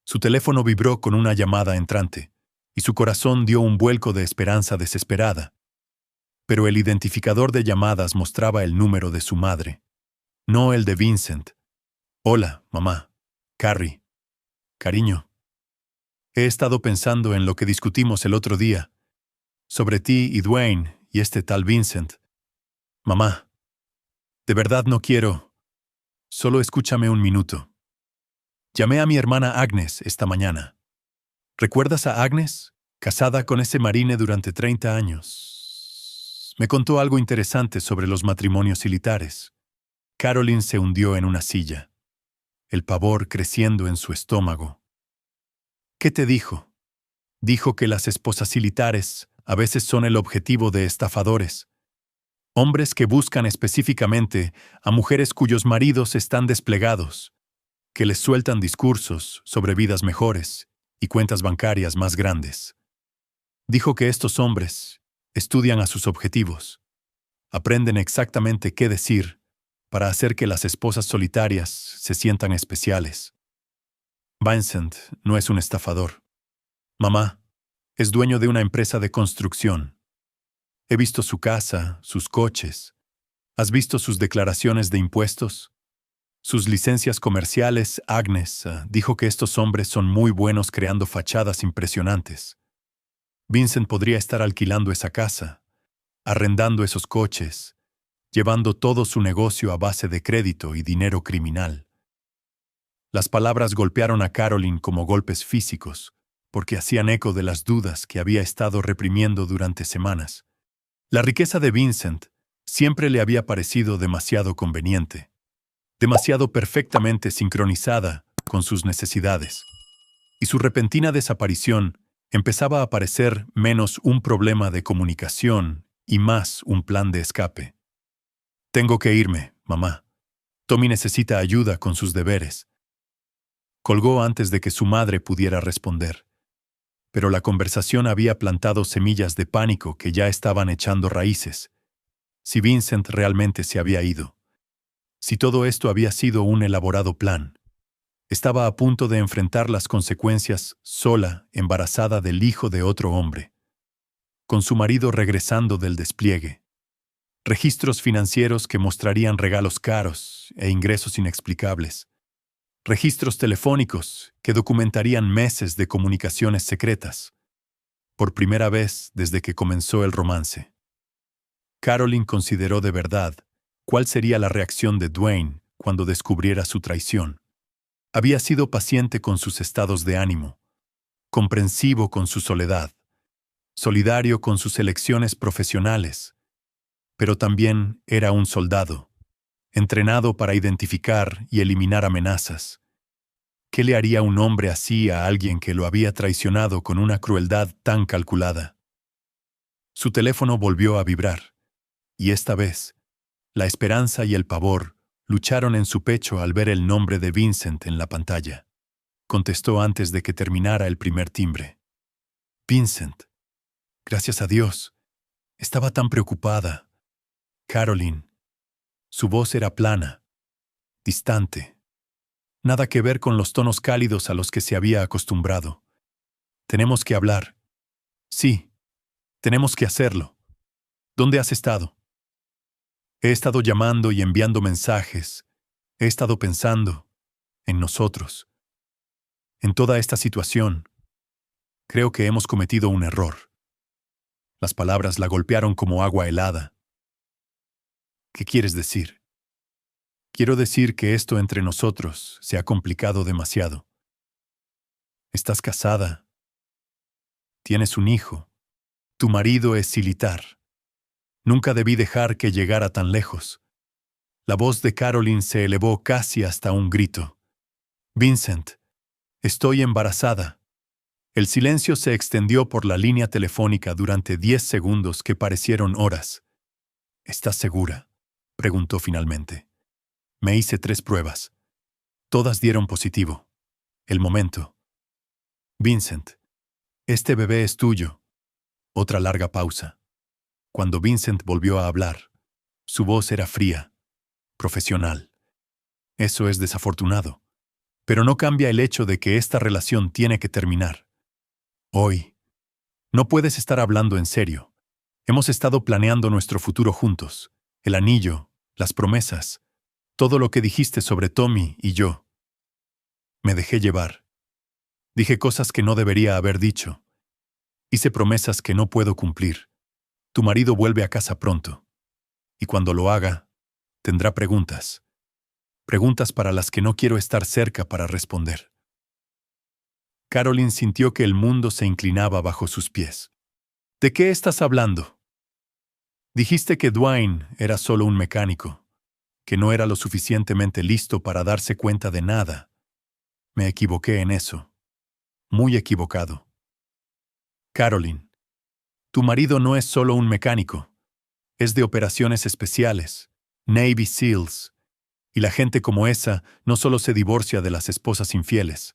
S1: Su teléfono vibró con una llamada entrante, y su corazón dio un vuelco de esperanza desesperada. Pero el identificador de llamadas mostraba el número de su madre, no el de Vincent. Hola, mamá. Carrie. Cariño. He estado pensando en lo que discutimos el otro día, sobre ti y Dwayne y este tal Vincent. Mamá, de verdad no quiero. Solo escúchame un minuto. Llamé a mi hermana Agnes esta mañana. ¿Recuerdas a Agnes? Casada con ese marine durante 30 años. Me contó algo interesante sobre los matrimonios militares. Caroline se hundió en una silla, el pavor creciendo en su estómago. ¿Qué te dijo? Dijo que las esposas militares a veces son el objetivo de estafadores. Hombres que buscan específicamente a mujeres cuyos maridos están desplegados, que les sueltan discursos sobre vidas mejores y cuentas bancarias más grandes. Dijo que estos hombres estudian a sus objetivos, aprenden exactamente qué decir para hacer que las esposas solitarias se sientan especiales. Vincent no es un estafador. Mamá, es dueño de una empresa de construcción. He visto su casa, sus coches. ¿Has visto sus declaraciones de impuestos? Sus licencias comerciales. Agnes dijo que estos hombres son muy buenos creando fachadas impresionantes. Vincent podría estar alquilando esa casa, arrendando esos coches, llevando todo su negocio a base de crédito y dinero criminal. Las palabras golpearon a Caroline como golpes físicos, porque hacían eco de las dudas que había estado reprimiendo durante semanas. La riqueza de Vincent siempre le había parecido demasiado conveniente, demasiado perfectamente sincronizada con sus necesidades. Y su repentina desaparición empezaba a parecer menos un problema de comunicación y más un plan de escape. Tengo que irme, mamá. Tommy necesita ayuda con sus deberes. Colgó antes de que su madre pudiera responder. Pero la conversación había plantado semillas de pánico que ya estaban echando raíces. Si Vincent realmente se había ido. Si todo esto había sido un elaborado plan. Estaba a punto de enfrentar las consecuencias sola, embarazada del hijo de otro hombre. Con su marido regresando del despliegue. Registros financieros que mostrarían regalos caros e ingresos inexplicables. Registros telefónicos que documentarían meses de comunicaciones secretas. Por primera vez desde que comenzó el romance. Caroline consideró de verdad cuál sería la reacción de Dwayne cuando descubriera su traición. Había sido paciente con sus estados de ánimo, comprensivo con su soledad, solidario con sus elecciones profesionales, pero también era un soldado, entrenado para identificar y eliminar amenazas. ¿Qué le haría un hombre así a alguien que lo había traicionado con una crueldad tan calculada? Su teléfono volvió a vibrar, y esta vez, la esperanza y el pavor lucharon en su pecho al ver el nombre de Vincent en la pantalla. Contestó antes de que terminara el primer timbre. Vincent. Gracias a Dios. Estaba tan preocupada. Caroline. Su voz era plana, distante. Nada que ver con los tonos cálidos a los que se había acostumbrado. Tenemos que hablar. Sí, tenemos que hacerlo. ¿Dónde has estado? He estado llamando y enviando mensajes. He estado pensando en nosotros. En toda esta situación, creo que hemos cometido un error. Las palabras la golpearon como agua helada. ¿Qué quieres decir? Quiero decir que esto entre nosotros se ha complicado demasiado. Estás casada. Tienes un hijo. Tu marido es militar. Nunca debí dejar que llegara tan lejos. La voz de Caroline se elevó casi hasta un grito. Vincent, estoy embarazada. El silencio se extendió por la línea telefónica durante 10 segundos que parecieron horas. ¿Estás segura?, preguntó finalmente. Me hice 3 pruebas. Todas dieron positivo. El momento. Vincent, este bebé es tuyo. Otra larga pausa. Cuando Vincent volvió a hablar, su voz era fría, profesional. Eso es desafortunado, pero no cambia el hecho de que esta relación tiene que terminar. Hoy. No puedes estar hablando en serio. Hemos estado planeando nuestro futuro juntos, el anillo, las promesas, todo lo que dijiste sobre Tommy y yo. Me dejé llevar. Dije cosas que no debería haber dicho. Hice promesas que no puedo cumplir. Tu marido vuelve a casa pronto. Y cuando lo haga, tendrá preguntas. Preguntas para las que no quiero estar cerca para responder. Caroline sintió que el mundo se inclinaba bajo sus pies. ¿De qué estás hablando? Dijiste que Dwayne era solo un mecánico, que no era lo suficientemente listo para darse cuenta de nada. Me equivoqué en eso. Muy equivocado. Caroline, tu marido no es solo un mecánico. Es de operaciones especiales, Navy SEALs. Y la gente como esa no solo se divorcia de las esposas infieles.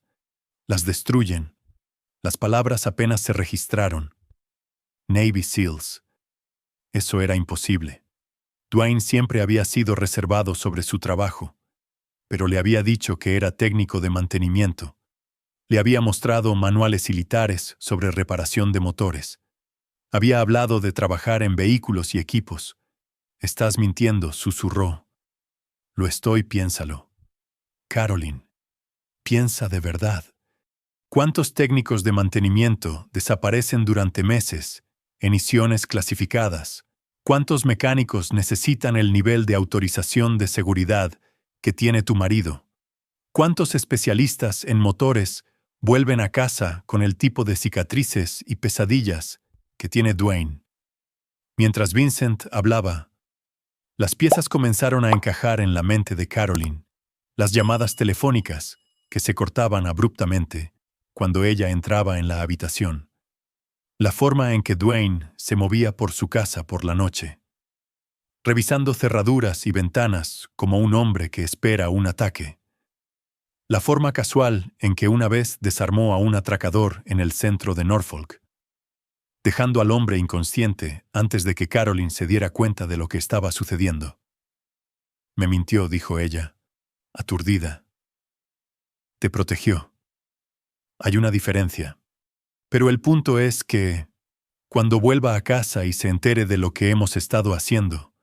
S1: Las destruyen. Las palabras apenas se registraron. Navy SEALs. Eso era imposible. Dwayne siempre había sido reservado sobre su trabajo, pero le había dicho que era técnico de mantenimiento. Le había mostrado manuales militares sobre reparación de motores. Había hablado de trabajar en vehículos y equipos. Estás mintiendo, susurró. Lo estoy, piénsalo. Caroline, piensa de verdad. ¿Cuántos técnicos de mantenimiento desaparecen durante meses en misiones clasificadas? ¿Cuántos mecánicos necesitan el nivel de autorización de seguridad que tiene tu marido? ¿Cuántos especialistas en motores vuelven a casa con el tipo de cicatrices y pesadillas que tiene Dwayne? Mientras Vincent hablaba, Las piezas comenzaron a encajar en la mente de Caroline. Las llamadas telefónicas, que se cortaban abruptamente cuando ella entraba en la habitación. La forma en que Dwayne se movía por su casa por la noche, revisando cerraduras y ventanas como un hombre que espera un ataque. La forma casual en que una vez desarmó a un atracador en el centro de Norfolk, dejando al hombre inconsciente antes de que Caroline se diera cuenta de lo que estaba sucediendo. Me mintió, dijo ella, aturdida. Te protegió. Hay una diferencia. Pero el punto es que, cuando vuelva a casa y se entere de lo que hemos estado haciendo,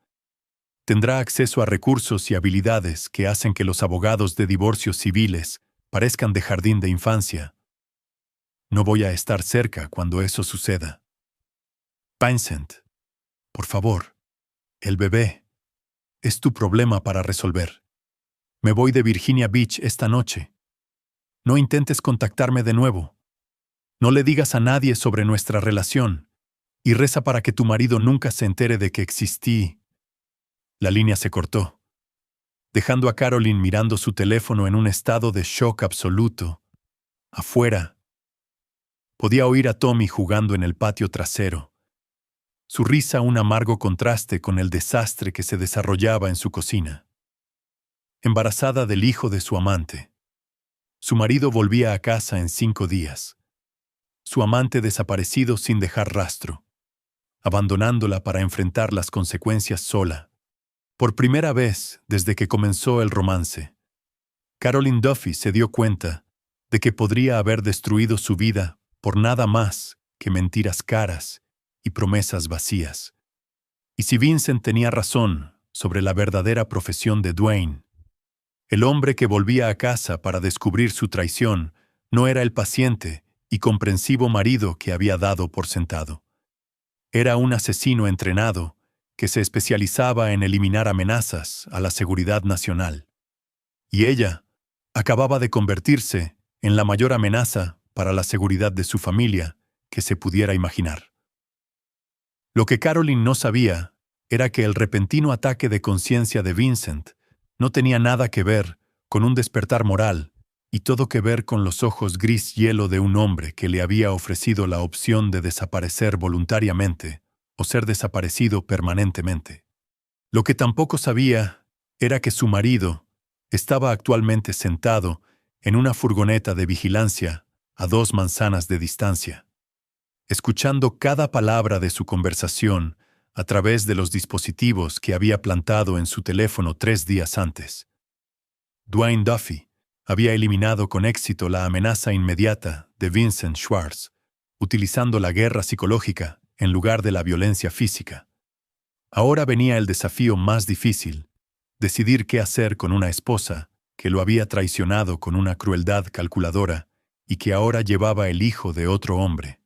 S1: tendrá acceso a recursos y habilidades que hacen que los abogados de divorcios civiles parezcan de jardín de infancia. No voy a estar cerca cuando eso suceda. Vincent, por favor, el bebé es tu problema para resolver. Me voy de Virginia Beach esta noche. No intentes contactarme de nuevo. No le digas a nadie sobre nuestra relación y reza para que tu marido nunca se entere de que existí. La línea se cortó, dejando a Caroline mirando su teléfono en un estado de shock absoluto. Afuera, podía oír a Tommy jugando en el patio trasero. Su risa un amargo contraste con el desastre que se desarrollaba en su cocina. Embarazada del hijo de su amante. Su marido volvía a casa en 5 días. Su amante desaparecido sin dejar rastro, abandonándola para enfrentar las consecuencias sola. Por primera vez desde que comenzó el romance, Caroline Duffy se dio cuenta de que podría haber destruido su vida por nada más que mentiras caras y promesas vacías. Y si Vincent tenía razón sobre la verdadera profesión de Dwayne, el hombre que volvía a casa para descubrir su traición no era el paciente y comprensivo marido que había dado por sentado. Era un asesino entrenado que se especializaba en eliminar amenazas a la seguridad nacional. Y ella acababa de convertirse en la mayor amenaza para la seguridad de su familia que se pudiera imaginar. Lo que Caroline no sabía era que el repentino ataque de conciencia de Vincent no tenía nada que ver con un despertar moral y todo que ver con los ojos gris hielo de un hombre que le había ofrecido la opción de desaparecer voluntariamente o ser desaparecido permanentemente. Lo que tampoco sabía era que su marido estaba actualmente sentado en una furgoneta de vigilancia a 2 manzanas de distancia, escuchando cada palabra de su conversación a través de los dispositivos que había plantado en su teléfono 3 días antes. Dwayne Duffy había eliminado con éxito la amenaza inmediata de Vincent Schwartz, utilizando la guerra psicológica en lugar de la violencia física. Ahora venía el desafío más difícil, decidir qué hacer con una esposa que lo había traicionado con una crueldad calculadora y que ahora llevaba el hijo de otro hombre.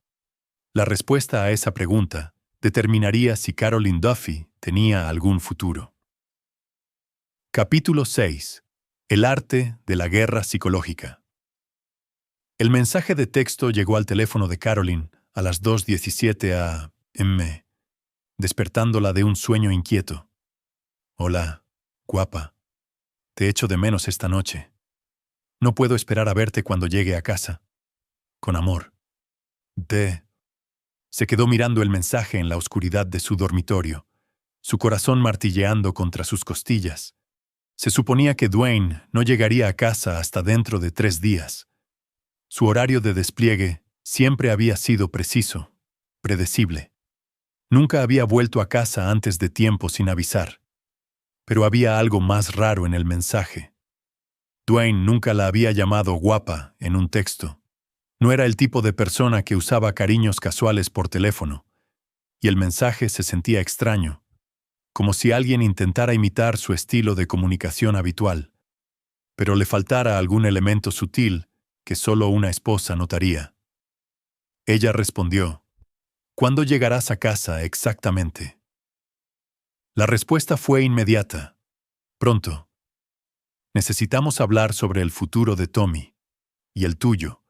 S1: La respuesta a esa pregunta determinaría si Caroline Duffy tenía algún futuro. Capítulo 6. El arte de la guerra psicológica. El mensaje de texto llegó al teléfono de Caroline a las 2:17 a.m., despertándola de un sueño inquieto. Hola, guapa. Te echo de menos esta noche. No puedo esperar a verte cuando llegue a casa. Con amor. D. Se quedó mirando el mensaje en la oscuridad de su dormitorio, su corazón martilleando contra sus costillas. Se suponía que Dwayne no llegaría a casa hasta dentro de 3 días. Su horario de despliegue siempre había sido preciso, predecible. Nunca había vuelto a casa antes de tiempo sin avisar. Pero había algo más raro en el mensaje. Dwayne nunca la había llamado guapa en un texto. No era el tipo de persona que usaba cariños casuales por teléfono. Y el mensaje se sentía extraño, como si alguien intentara imitar su estilo de comunicación habitual, pero le faltara algún elemento sutil que solo una esposa notaría. Ella respondió, ¿cuándo llegarás a casa exactamente? La respuesta fue inmediata. Pronto. Necesitamos hablar sobre el futuro de Tommy y el tuyo.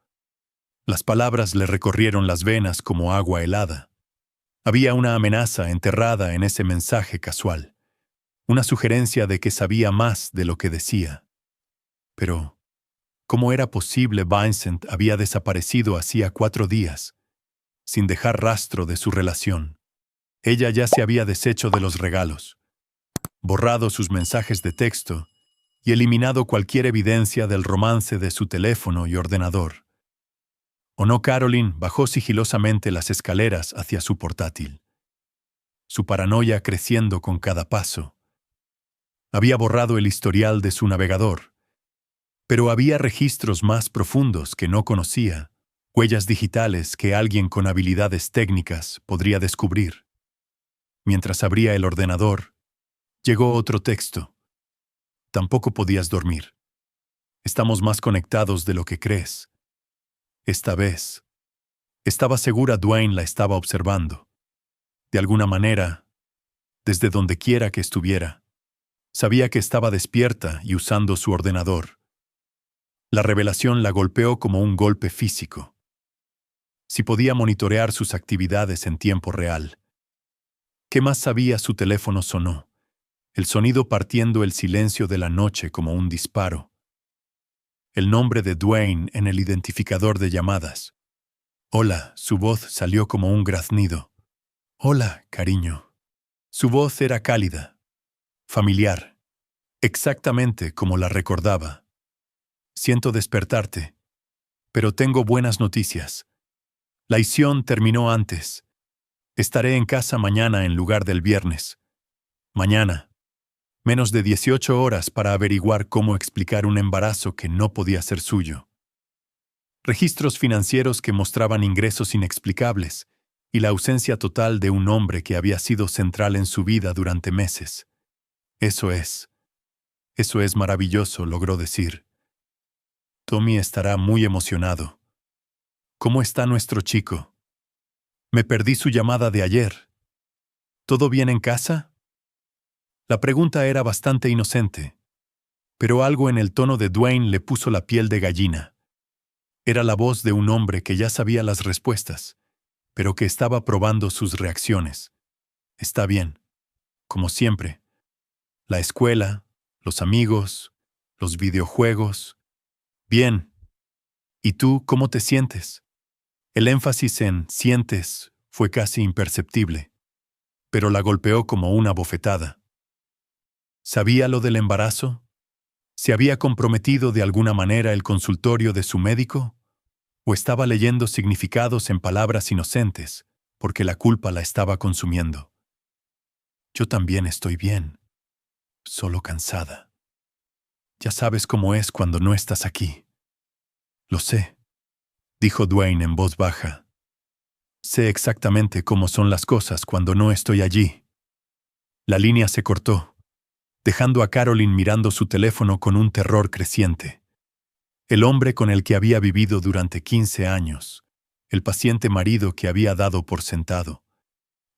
S1: Las palabras le recorrieron las venas como agua helada. Había una amenaza enterrada en ese mensaje casual. una sugerencia de que sabía más de lo que decía. Pero, ¿cómo era posible? Vincent había desaparecido hacía 4 días, sin dejar rastro de su relación. Ella ya se había deshecho de los regalos, borrado sus mensajes de texto y eliminado cualquier evidencia del romance de su teléfono y ordenador. ¿O no? Caroline bajó sigilosamente las escaleras hacia su portátil, su paranoia creciendo con cada paso. Había borrado el historial de su navegador, pero había registros más profundos que no conocía, huellas digitales que alguien con habilidades técnicas podría descubrir. Mientras abría el ordenador, llegó otro texto. Tampoco podías dormir. Estamos más conectados de lo que crees. Esta vez, estaba segura Dwayne la estaba observando. De alguna manera, desde donde quiera que estuviera, sabía que estaba despierta y usando su ordenador. La revelación la golpeó como un golpe físico. Si podía monitorear sus actividades en tiempo real. ¿Qué más sabía? Su teléfono sonó, el sonido partiendo el silencio de la noche como un disparo. El nombre de Dwayne en el identificador de llamadas. Hola, su voz salió como un graznido. Hola, cariño. Su voz era cálida, familiar, exactamente como la recordaba. Siento despertarte, pero tengo buenas noticias. La misión terminó antes. Estaré en casa mañana en lugar del viernes. Mañana. Menos de 18 horas para averiguar cómo explicar un embarazo que no podía ser suyo. Registros financieros que mostraban ingresos inexplicables y la ausencia total de un hombre que había sido central en su vida durante meses. Eso es maravilloso, logró decir. Tommy estará muy emocionado. ¿Cómo está nuestro chico? Me perdí su llamada de ayer. ¿Todo bien en casa? La pregunta era bastante inocente, pero algo en el tono de Dwayne le puso la piel de gallina. Era la voz de un hombre que ya sabía las respuestas, pero que estaba probando sus reacciones. Está bien, como siempre. La escuela, los amigos, los videojuegos. Bien. ¿Y tú cómo te sientes? El énfasis en sientes fue casi imperceptible, pero la golpeó como una bofetada. ¿Sabía lo del embarazo? ¿Se había comprometido de alguna manera el consultorio de su médico? ¿O estaba leyendo significados en palabras inocentes, porque la culpa la estaba consumiendo? Yo también estoy bien, solo cansada. Ya sabes cómo es cuando no estás aquí. Lo sé, dijo Dwayne en voz baja. Sé exactamente cómo son las cosas cuando no estoy allí. La línea se cortó, dejando a Caroline mirando su teléfono con un terror creciente. El hombre con el que había vivido durante 15 años, el paciente marido que había dado por sentado,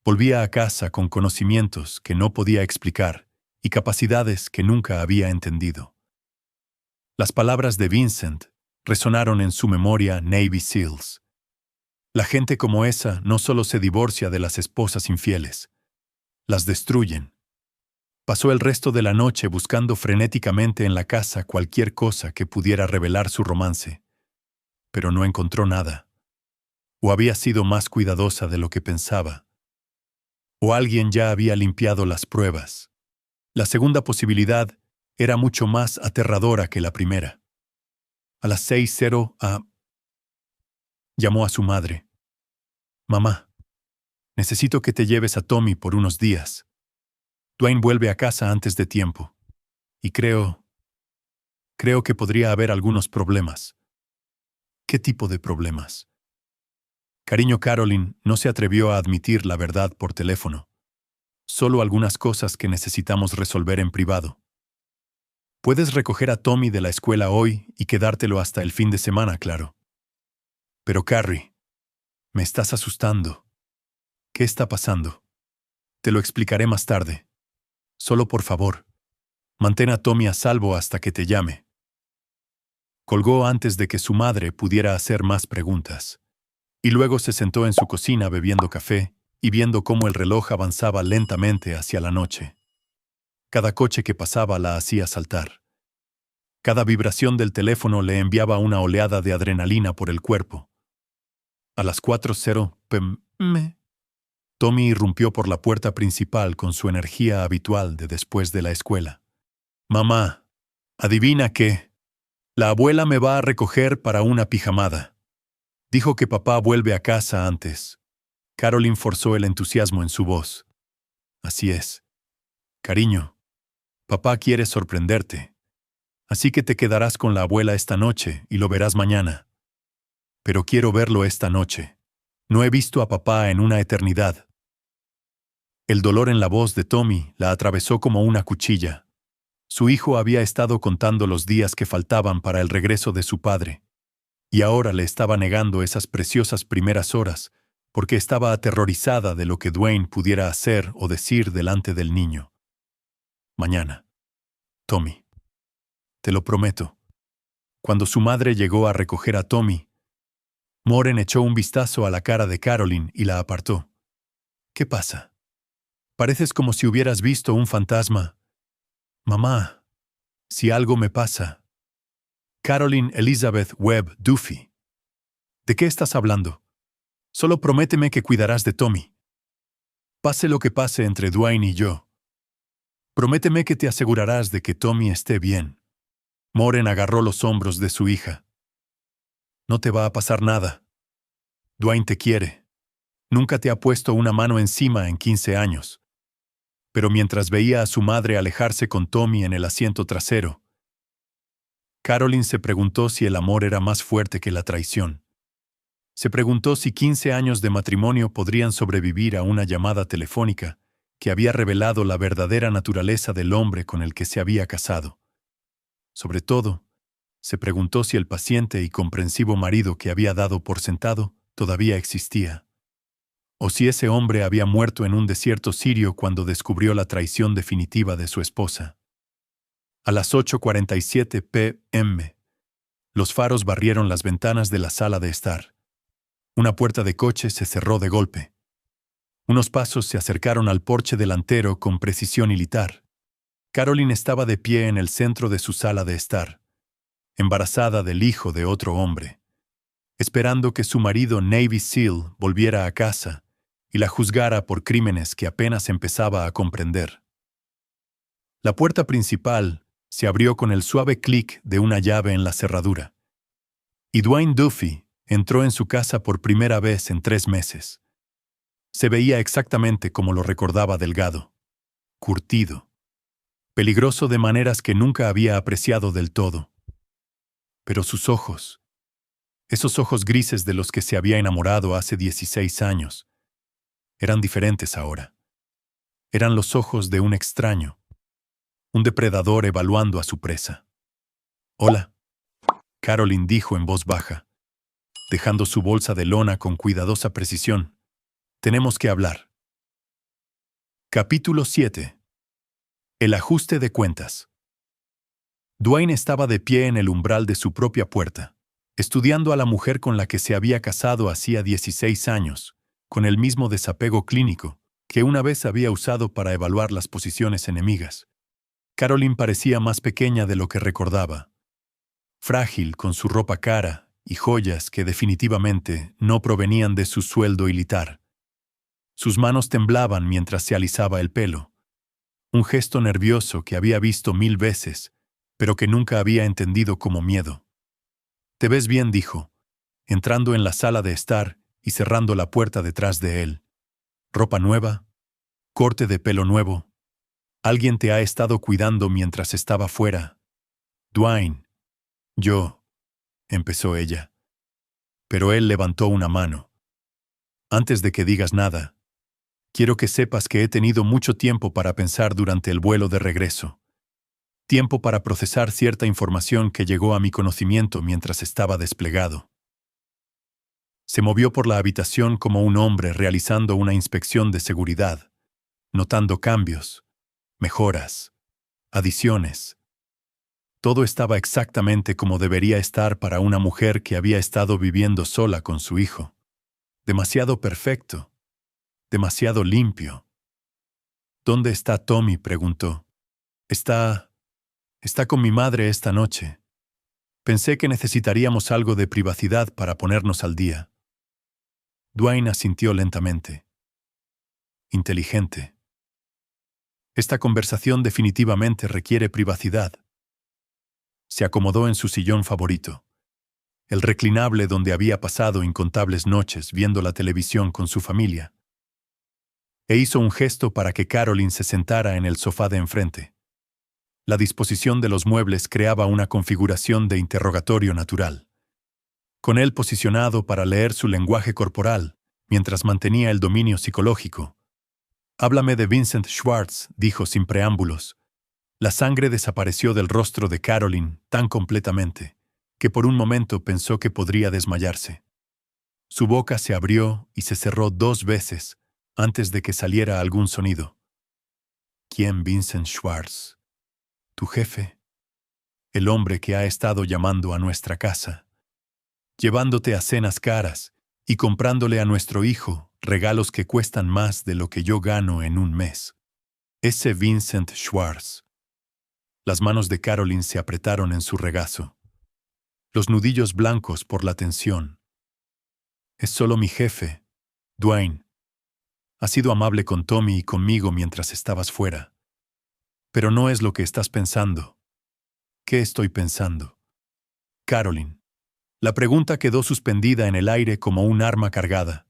S1: volvía a casa con conocimientos que no podía explicar y capacidades que nunca había entendido. Las palabras de Vincent resonaron en su memoria Navy SEALs. La gente como esa no solo se divorcia de las esposas infieles, las destruyen. Pasó el resto de la noche buscando frenéticamente en la casa cualquier cosa que pudiera revelar su romance, pero no encontró nada. O había sido más cuidadosa de lo que pensaba, o alguien ya había limpiado las pruebas. La segunda posibilidad era mucho más aterradora que la primera. A las 6:00 a. Llamó a su madre. Mamá, necesito que te lleves a Tommy por unos días. Dwayne vuelve a casa antes de tiempo. Y creo que podría haber algunos problemas. ¿Qué tipo de problemas? Cariño, Caroline no se atrevió a admitir la verdad por teléfono. Solo algunas cosas que necesitamos resolver en privado. Puedes recoger a Tommy de la escuela hoy y quedártelo hasta el fin de semana, claro. Pero Carrie, me estás asustando. ¿Qué está pasando? Te lo explicaré más tarde. Solo por favor, mantén a Tommy a salvo hasta que te llame. Colgó antes de que su madre pudiera hacer más preguntas. Y luego se sentó en su cocina bebiendo café y viendo cómo el reloj avanzaba lentamente hacia la noche. Cada coche que pasaba la hacía saltar. Cada vibración del teléfono le enviaba una oleada de adrenalina por el cuerpo. A las 4:00 p.m., Tommy irrumpió por la puerta principal con su energía habitual de después de la escuela. «Mamá, ¿adivina qué? La abuela me va a recoger para una pijamada. Dijo que papá vuelve a casa antes». Caroline forzó el entusiasmo en su voz. «Así es. Cariño, papá quiere sorprenderte. Así que te quedarás con la abuela esta noche y lo verás mañana. Pero quiero verlo esta noche. No he visto a papá en una eternidad». El dolor en la voz de Tommy la atravesó como una cuchilla. Su hijo había estado contando los días que faltaban para el regreso de su padre, y ahora le estaba negando esas preciosas primeras horas, porque estaba aterrorizada de lo que Dwayne pudiera hacer o decir delante del niño. «Mañana, Tommy. Te lo prometo». Cuando su madre llegó a recoger a Tommy, Moren echó un vistazo a la cara de Caroline y la apartó. «¿Qué pasa? Pareces como si hubieras visto un fantasma». «Mamá, si algo me pasa». «Caroline Elizabeth Webb Duffy. ¿De qué estás hablando? Solo prométeme que cuidarás de Tommy. Pase lo que pase entre Dwayne y yo. Prométeme que te asegurarás de que Tommy esté bien». Moren agarró los hombros de su hija. «No te va a pasar nada. Dwayne te quiere. Nunca te ha puesto una mano encima en 15 años». Pero mientras veía a su madre alejarse con Tommy en el asiento trasero, Caroline se preguntó si el amor era más fuerte que la traición. Se preguntó si 15 años de matrimonio podrían sobrevivir a una llamada telefónica que había revelado la verdadera naturaleza del hombre con el que se había casado. Sobre todo, se preguntó si el paciente y comprensivo marido que había dado por sentado todavía existía, o si ese hombre había muerto en un desierto sirio cuando descubrió la traición definitiva de su esposa. A las 8:47 p.m., los faros barrieron las ventanas de la sala de estar. Una puerta de coche se cerró de golpe. Unos pasos se acercaron al porche delantero con precisión militar. Caroline estaba de pie en el centro de su sala de estar, embarazada del hijo de otro hombre, esperando que su marido Navy SEAL volviera a casa y la juzgara por crímenes que apenas empezaba a comprender. La puerta principal se abrió con el suave clic de una llave en la cerradura, y Dwayne Duffy entró en su casa por primera vez en 3 meses. Se veía exactamente como lo recordaba, delgado, curtido, peligroso de maneras que nunca había apreciado del todo. Pero sus ojos, esos ojos grises de los que se había enamorado hace 16 años, eran diferentes ahora. Eran los ojos de un extraño, un depredador evaluando a su presa. «Hola», Caroline dijo en voz baja, dejando su bolsa de lona con cuidadosa precisión. «Tenemos que hablar». Capítulo 7. El ajuste de cuentas. Dwayne estaba de pie en el umbral de su propia puerta, estudiando a la mujer con la que se había casado hacía 16 años, con el mismo desapego clínico que una vez había usado para evaluar las posiciones enemigas. Caroline parecía más pequeña de lo que recordaba, frágil con su ropa cara y joyas que definitivamente no provenían de su sueldo militar. Sus manos temblaban mientras se alisaba el pelo, un gesto nervioso que había visto 1000 veces, pero que nunca había entendido como miedo. «Te ves bien», dijo, entrando en la sala de estar y cerrando la puerta detrás de él. «Ropa nueva, corte de pelo nuevo. Alguien te ha estado cuidando mientras estaba fuera». «Dwayne». «Yo», empezó ella. Pero él levantó una mano. «Antes de que digas nada, quiero que sepas que he tenido mucho tiempo para pensar durante el vuelo de regreso. Tiempo para procesar cierta información que llegó a mi conocimiento mientras estaba desplegado». Se movió por la habitación como un hombre realizando una inspección de seguridad, notando cambios, mejoras, adiciones. Todo estaba exactamente como debería estar para una mujer que había estado viviendo sola con su hijo. Demasiado perfecto, demasiado limpio. «¿Dónde está Tommy?», preguntó. Está con mi madre esta noche. Pensé que necesitaríamos algo de privacidad para ponernos al día. Dwayne asintió lentamente. Inteligente. Esta conversación definitivamente requiere privacidad. Se acomodó en su sillón favorito, el reclinable donde había pasado incontables noches viendo la televisión con su familia, e hizo un gesto para que Carolyn se sentara en el sofá de enfrente. La disposición de los muebles creaba una configuración de interrogatorio natural, con él posicionado para leer su lenguaje corporal, mientras mantenía el dominio psicológico. «Háblame de Vincent Schwartz», dijo sin preámbulos. La sangre desapareció del rostro de Carolyn tan completamente, que por un momento pensó que podría desmayarse. Su boca se abrió y se cerró 2 veces antes de que saliera algún sonido. «¿Quién Vincent Schwartz? ¿Tu jefe? El hombre que ha estado llamando a nuestra casa, llevándote a cenas caras y comprándole a nuestro hijo regalos que cuestan más de lo que yo gano en un mes. Ese Vincent Schwartz». Las manos de Carolyn se apretaron en su regazo, los nudillos blancos por la tensión. «Es solo mi jefe, Dwayne. Ha sido amable con Tommy y conmigo mientras estabas fuera. Pero no es lo que estás pensando». «¿Qué estoy pensando?» «Carolyn». La pregunta quedó suspendida en el aire como un arma cargada.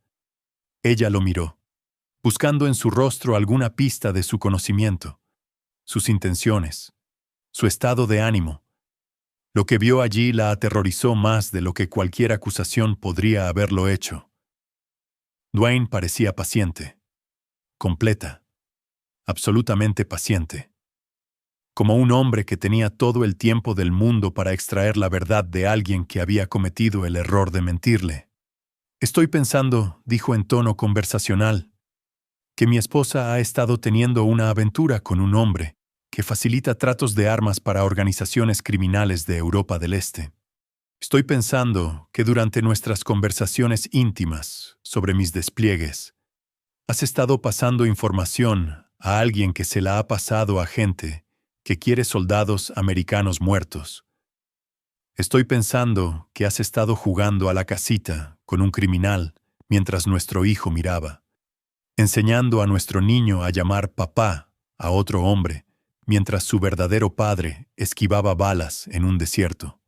S1: Ella lo miró, buscando en su rostro alguna pista de su conocimiento, sus intenciones, su estado de ánimo. Lo que vio allí la aterrorizó más de lo que cualquier acusación podría haberlo hecho. Dwayne parecía paciente, completa, absolutamente paciente. Como un hombre que tenía todo el tiempo del mundo para extraer la verdad de alguien que había cometido el error de mentirle. «Estoy pensando», dijo en tono conversacional, «que mi esposa ha estado teniendo una aventura con un hombre que facilita tratos de armas para organizaciones criminales de Europa del Este. Estoy pensando que durante nuestras conversaciones íntimas sobre mis despliegues, has estado pasando información a alguien que se la ha pasado a gente que quiere soldados americanos muertos. Estoy pensando que has estado jugando a la casita con un criminal mientras nuestro hijo miraba, enseñando a nuestro niño a llamar papá a otro hombre, mientras su verdadero padre esquivaba balas en un desierto».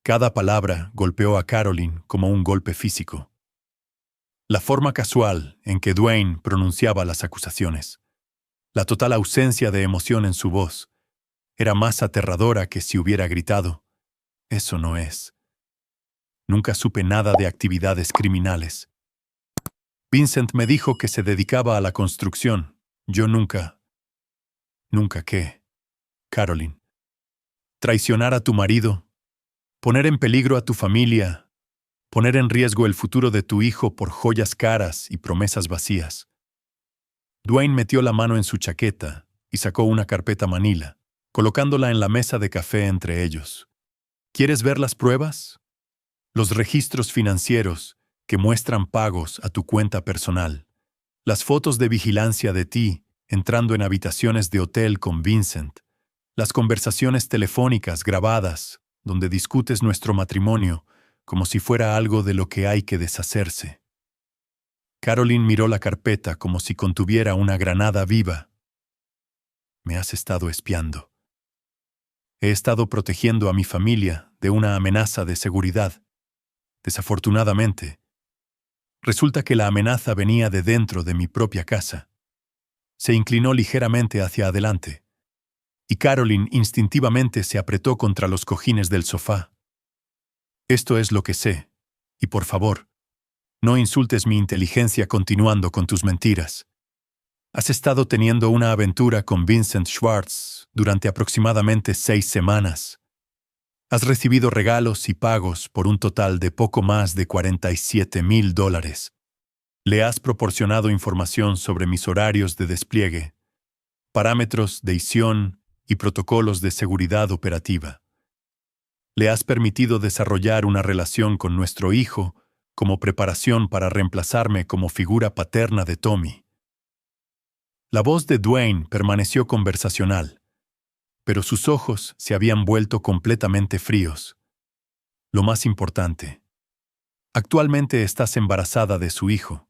S1: Cada palabra golpeó a Carolyn como un golpe físico. La forma casual en que Dwayne pronunciaba las acusaciones, la total ausencia de emoción en su voz, era más aterradora que si hubiera gritado: «Eso no es. Nunca supe nada de actividades criminales. Vincent me dijo que se dedicaba a la construcción. Yo nunca». «¿Nunca qué, Carolyn?» «Traicionar a tu marido, poner en peligro a tu familia, poner en riesgo el futuro de tu hijo por joyas caras y promesas vacías». Dwayne metió la mano en su chaqueta y sacó una carpeta manila, colocándola en la mesa de café entre ellos. «¿Quieres ver las pruebas? Los registros financieros que muestran pagos a tu cuenta personal, las fotos de vigilancia de ti entrando en habitaciones de hotel con Vincent, las conversaciones telefónicas grabadas donde discutes nuestro matrimonio como si fuera algo de lo que hay que deshacerse». Carolyn miró la carpeta como si contuviera una granada viva. «Me has estado espiando. He estado protegiendo a mi familia de una amenaza de seguridad. Desafortunadamente, resulta que la amenaza venía de dentro de mi propia casa». Se inclinó ligeramente hacia adelante, y Carolyn instintivamente se apretó contra los cojines del sofá. «Esto es lo que sé, y por favor, no insultes mi inteligencia continuando con tus mentiras. Has estado teniendo una aventura con Vincent Schwartz durante aproximadamente 6 semanas. Has recibido regalos y pagos por un total de poco más de $47,000. Le has proporcionado información sobre mis horarios de despliegue, parámetros de visión y protocolos de seguridad operativa. Le has permitido desarrollar una relación con nuestro hijo como preparación para reemplazarme como figura paterna de Tommy». La voz de Dwayne permaneció conversacional, pero sus ojos se habían vuelto completamente fríos. Lo más importante. Actualmente estás embarazada de su hijo,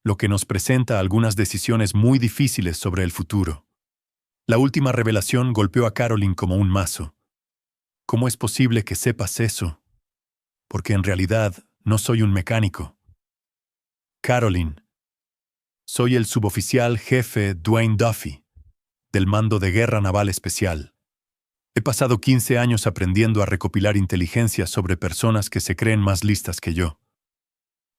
S1: lo que nos presenta algunas decisiones muy difíciles sobre el futuro. La última revelación golpeó a Caroline como un mazo. ¿Cómo es posible que sepas eso? Porque en realidad no soy un mecánico. Caroline, soy el suboficial jefe Dwayne Duffy, del Mando de Guerra Naval Especial. He pasado 15 años aprendiendo a recopilar inteligencia sobre personas que se creen más listas que yo.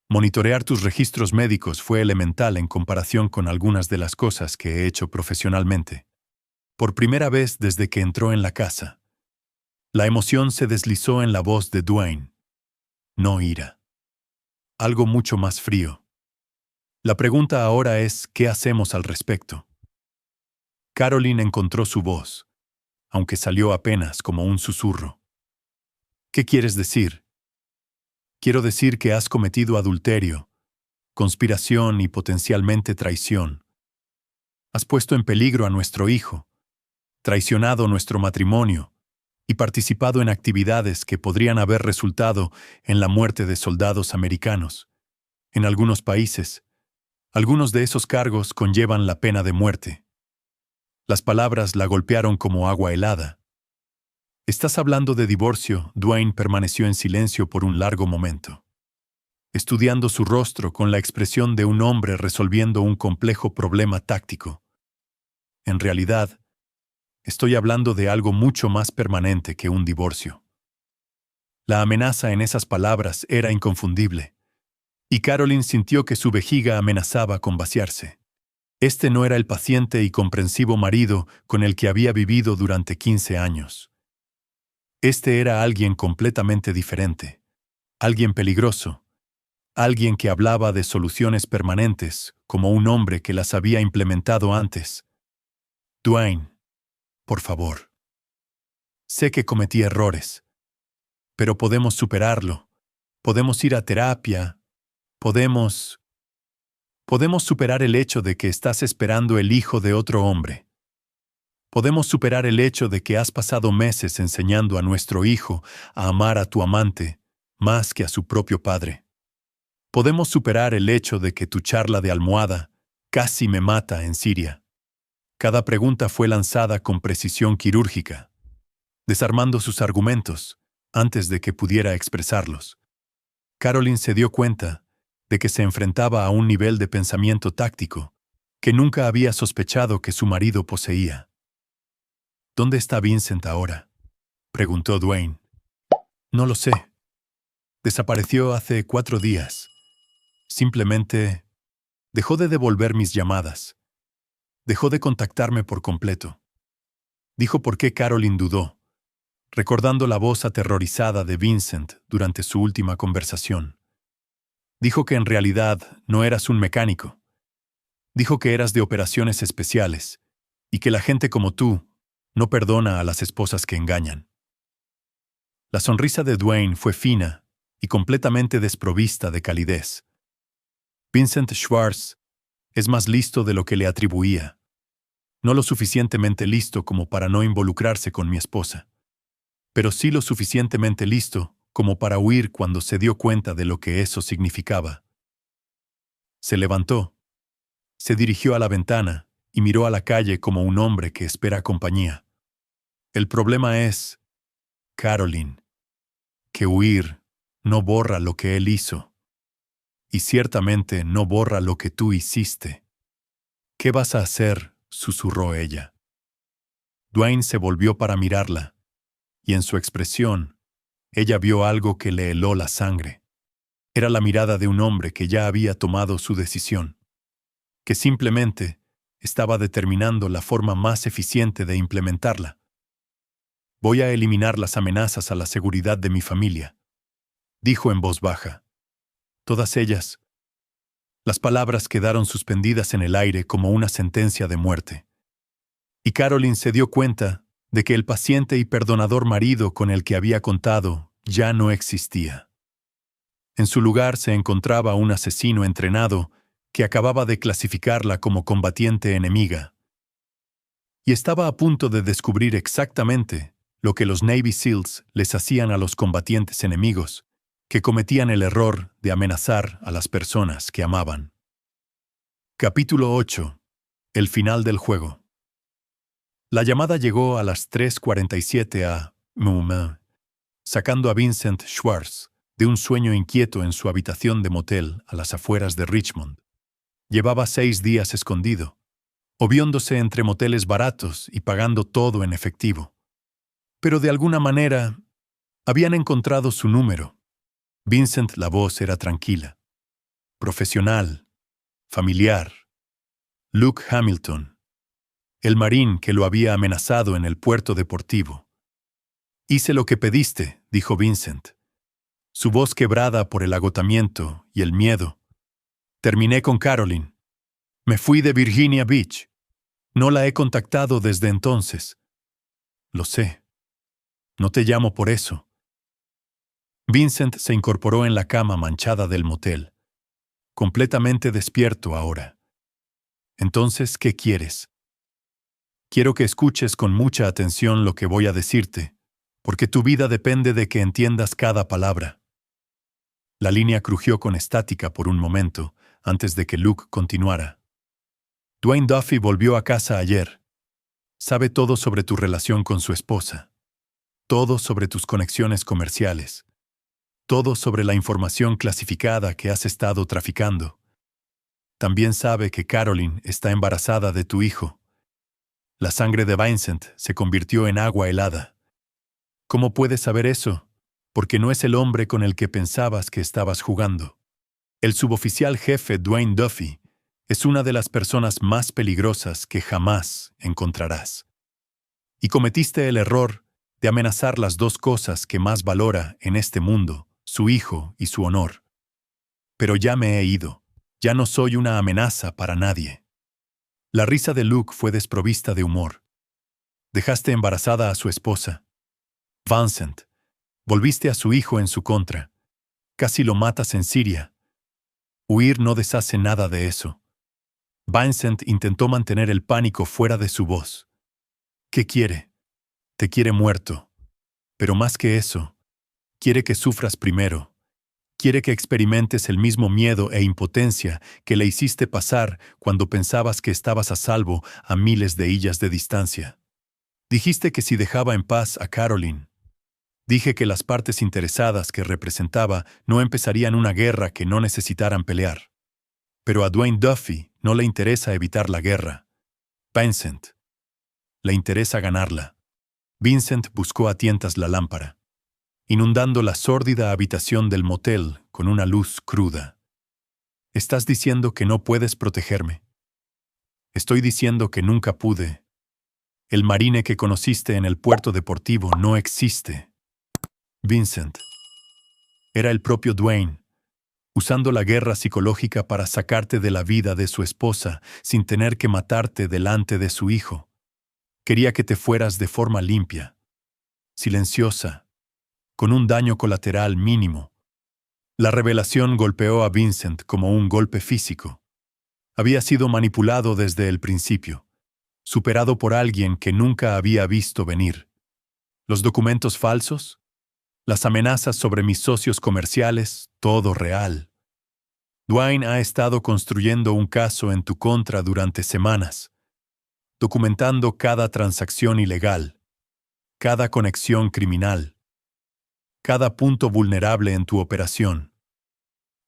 S1: Monitorear tus registros médicos fue elemental en comparación con algunas de las cosas que he hecho profesionalmente. Por primera vez desde que entró en la casa, la emoción se deslizó en la voz de Dwayne. No ira. Algo mucho más frío. La pregunta ahora es, ¿qué hacemos al respecto? Caroline encontró su voz, aunque salió apenas como un susurro. ¿Qué quieres decir? Quiero decir que has cometido adulterio, conspiración y potencialmente traición. Has puesto en peligro a nuestro hijo, traicionado nuestro matrimonio y participado en actividades que podrían haber resultado en la muerte de soldados americanos. En algunos países, algunos de esos cargos conllevan la pena de muerte. Las palabras la golpearon como agua helada. ¿Estás hablando de divorcio? Dwayne permaneció en silencio por un largo momento, estudiando su rostro con la expresión de un hombre resolviendo un complejo problema táctico. En realidad, estoy hablando de algo mucho más permanente que un divorcio. La amenaza en esas palabras era inconfundible, y Caroline sintió que su vejiga amenazaba con vaciarse. Este no era el paciente y comprensivo marido con el que había vivido durante 15 años. Este era alguien completamente diferente, alguien peligroso, alguien que hablaba de soluciones permanentes, como un hombre que las había implementado antes. Dwayne, por favor. Sé que cometí errores, pero podemos superarlo. Podemos ir a terapia. Podemos superar el hecho de que estás esperando el hijo de otro hombre. Podemos superar el hecho de que has pasado meses enseñando a nuestro hijo a amar a tu amante más que a su propio padre. Podemos superar el hecho de que tu charla de almohada casi me mata en Siria. Cada pregunta fue lanzada con precisión quirúrgica, desarmando sus argumentos antes de que pudiera expresarlos. Caroline se dio cuenta de que se enfrentaba a un nivel de pensamiento táctico que nunca había sospechado que su marido poseía. ¿Dónde está Vincent ahora?, preguntó Dwayne. No lo sé. Desapareció hace 4 días. Simplemente dejó de devolver mis llamadas. Dejó de contactarme por completo. Dijo por qué Caroline dudó, recordando la voz aterrorizada de Vincent durante su última conversación. Dijo que en realidad no eras un mecánico. Dijo que eras de operaciones especiales y que la gente como tú no perdona a las esposas que engañan. La sonrisa de Dwayne fue fina y completamente desprovista de calidez. Vincent Schwartz es más listo de lo que le atribuía. No lo suficientemente listo como para no involucrarse con mi esposa, pero sí lo suficientemente listo como para huir cuando se dio cuenta de lo que eso significaba. Se levantó, se dirigió a la ventana y miró a la calle como un hombre que espera compañía. El problema es, Caroline, que huir no borra lo que él hizo, y ciertamente no borra lo que tú hiciste. ¿Qué vas a hacer?, susurró ella. Dwayne se volvió para mirarla, y en su expresión, ella vio algo que le heló la sangre. Era la mirada de un hombre que ya había tomado su decisión, que simplemente estaba determinando la forma más eficiente de implementarla. Voy a eliminar las amenazas a la seguridad de mi familia, dijo en voz baja. Todas ellas. Las palabras quedaron suspendidas en el aire como una sentencia de muerte. Y Caroline se dio cuenta de que el paciente y perdonador marido con el que había contado ya no existía. En su lugar se encontraba un asesino entrenado que acababa de clasificarla como combatiente enemiga. y estaba a punto de descubrir exactamente lo que los Navy SEALs les hacían a los combatientes enemigos, que cometían el error de amenazar a las personas que amaban. Capítulo 8. El final del juego. La llamada llegó a las 3:47 a.m., sacando a Vincent Schwartz de un sueño inquieto en su habitación de motel a las afueras de Richmond. Llevaba 6 días escondido, moviéndose entre moteles baratos y pagando todo en efectivo. Pero de alguna manera, habían encontrado su número. Vincent, la voz era tranquila, profesional, familiar. Luke Hamilton, el marín que lo había amenazado en el puerto deportivo. Hice lo que pediste, dijo Vincent. Su voz quebrada por el agotamiento y el miedo. Terminé con Caroline. Me fui de Virginia Beach. No la he contactado desde entonces. Lo sé. No te llamo por eso. Vincent se incorporó en la cama manchada del motel, completamente despierto ahora. Entonces, ¿qué quieres? Quiero que escuches con mucha atención lo que voy a decirte, porque tu vida depende de que entiendas cada palabra. La línea crujió con estática por un momento, antes de que Luke continuara. Dwayne Duffy volvió a casa ayer. Sabe todo sobre tu relación con su esposa. Todo sobre tus conexiones comerciales. Todo sobre la información clasificada que has estado traficando. También sabe que Caroline está embarazada de tu hijo. La sangre de Vincent se convirtió en agua helada. ¿Cómo puedes saber eso? Porque no es el hombre con el que pensabas que estabas jugando. El suboficial jefe Dwayne Duffy es una de las personas más peligrosas que jamás encontrarás. Y cometiste el error de amenazar las dos cosas que más valora en este mundo, su hijo y su honor. Pero ya me he ido. Ya no soy una amenaza para nadie. La risa de Luke fue desprovista de humor. Dejaste embarazada a su esposa. Vincent, volviste a su hijo en su contra. Casi lo matas en Siria. Huir no deshace nada de eso. Vincent intentó mantener el pánico fuera de su voz. ¿Qué quiere? Te quiere muerto. Pero más que eso, quiere que sufras primero. Quiere que experimentes el mismo miedo e impotencia que le hiciste pasar cuando pensabas que estabas a salvo a miles de millas de distancia. Dijiste que si dejaba en paz a Caroline. Dije que las partes interesadas que representaba no empezarían una guerra que no necesitaran pelear. Pero a Dwayne Duffy no le interesa evitar la guerra. Vincent. Le interesa ganarla. Vincent buscó a tientas la lámpara, inundando la sórdida habitación del motel con una luz cruda. Estás diciendo que no puedes protegerme. Estoy diciendo que nunca pude. El marine que conociste en el puerto deportivo no existe. Vincent. Era el propio Dwayne, usando la guerra psicológica para sacarte de la vida de su esposa sin tener que matarte delante de su hijo. Quería que te fueras de forma limpia, silenciosa, con un daño colateral mínimo. La revelación golpeó a Vincent como un golpe físico. Había sido manipulado desde el principio, superado por alguien que nunca había visto venir. Los documentos falsos, las amenazas sobre mis socios comerciales, todo real. Dwayne ha estado construyendo un caso en tu contra durante semanas, documentando cada transacción ilegal, cada conexión criminal, cada punto vulnerable en tu operación.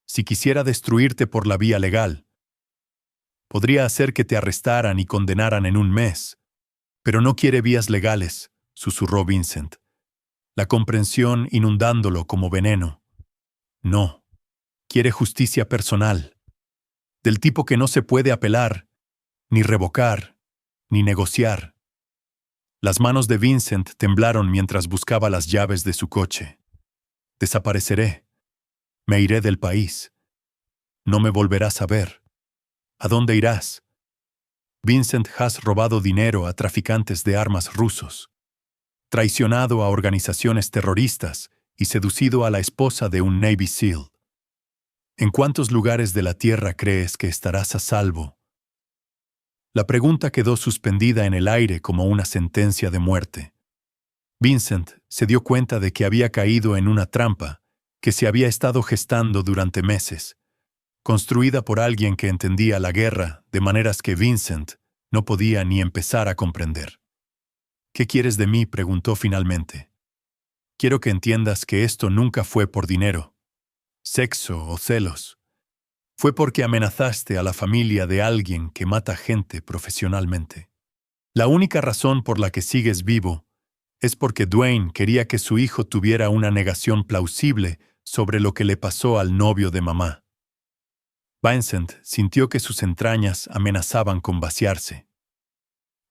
S1: Si quisiera destruirte por la vía legal, podría hacer que te arrestaran y condenaran en un mes, pero no quiere vías legales, susurró Vincent, la comprensión inundándolo como veneno. No, quiere justicia personal, del tipo que no se puede apelar, ni revocar, ni negociar. Las manos de Vincent temblaron mientras buscaba las llaves de su coche. Desapareceré. Me iré del país. No me volverás a ver. ¿A dónde irás? Vincent, has robado dinero a traficantes de armas rusos, traicionado a organizaciones terroristas y seducido a la esposa de un Navy SEAL. ¿En cuántos lugares de la tierra crees que estarás a salvo? La pregunta quedó suspendida en el aire como una sentencia de muerte. Vincent se dio cuenta de que había caído en una trampa que se había estado gestando durante meses, construida por alguien que entendía la guerra de maneras que Vincent no podía ni empezar a comprender. ¿Qué quieres de mí?, preguntó finalmente. Quiero que entiendas que esto nunca fue por dinero, sexo o celos. Fue porque amenazaste a la familia de alguien que mata gente profesionalmente. La única razón por la que sigues vivo es porque Dwayne quería que su hijo tuviera una negación plausible sobre lo que le pasó al novio de mamá. Vincent sintió que sus entrañas amenazaban con vaciarse.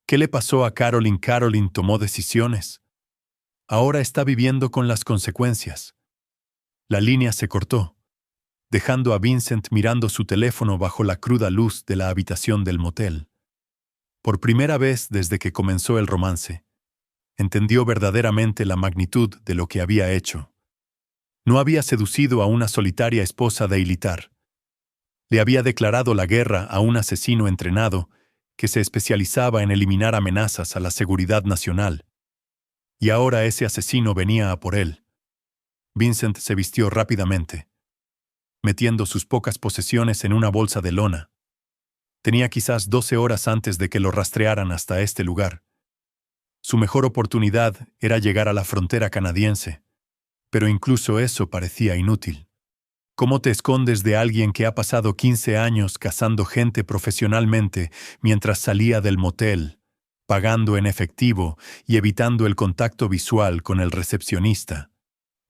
S1: ¿Qué le pasó a Caroline? Caroline tomó decisiones. Ahora está viviendo con las consecuencias. La línea se cortó, dejando a Vincent mirando su teléfono bajo la cruda luz de la habitación del motel. Por primera vez desde que comenzó el romance, entendió verdaderamente la magnitud de lo que había hecho. No había seducido a una solitaria esposa de Ilitar. Le había declarado la guerra a un asesino entrenado que se especializaba en eliminar amenazas a la seguridad nacional. Y ahora ese asesino venía a por él. Vincent se vistió rápidamente, metiendo sus pocas posesiones en una bolsa de lona. Tenía quizás 12 horas antes de que lo rastrearan hasta este lugar. Su mejor oportunidad era llegar a la frontera canadiense, pero incluso eso parecía inútil. ¿Cómo te escondes de alguien que ha pasado 15 años cazando gente profesionalmente mientras salía del motel, pagando en efectivo y evitando el contacto visual con el recepcionista?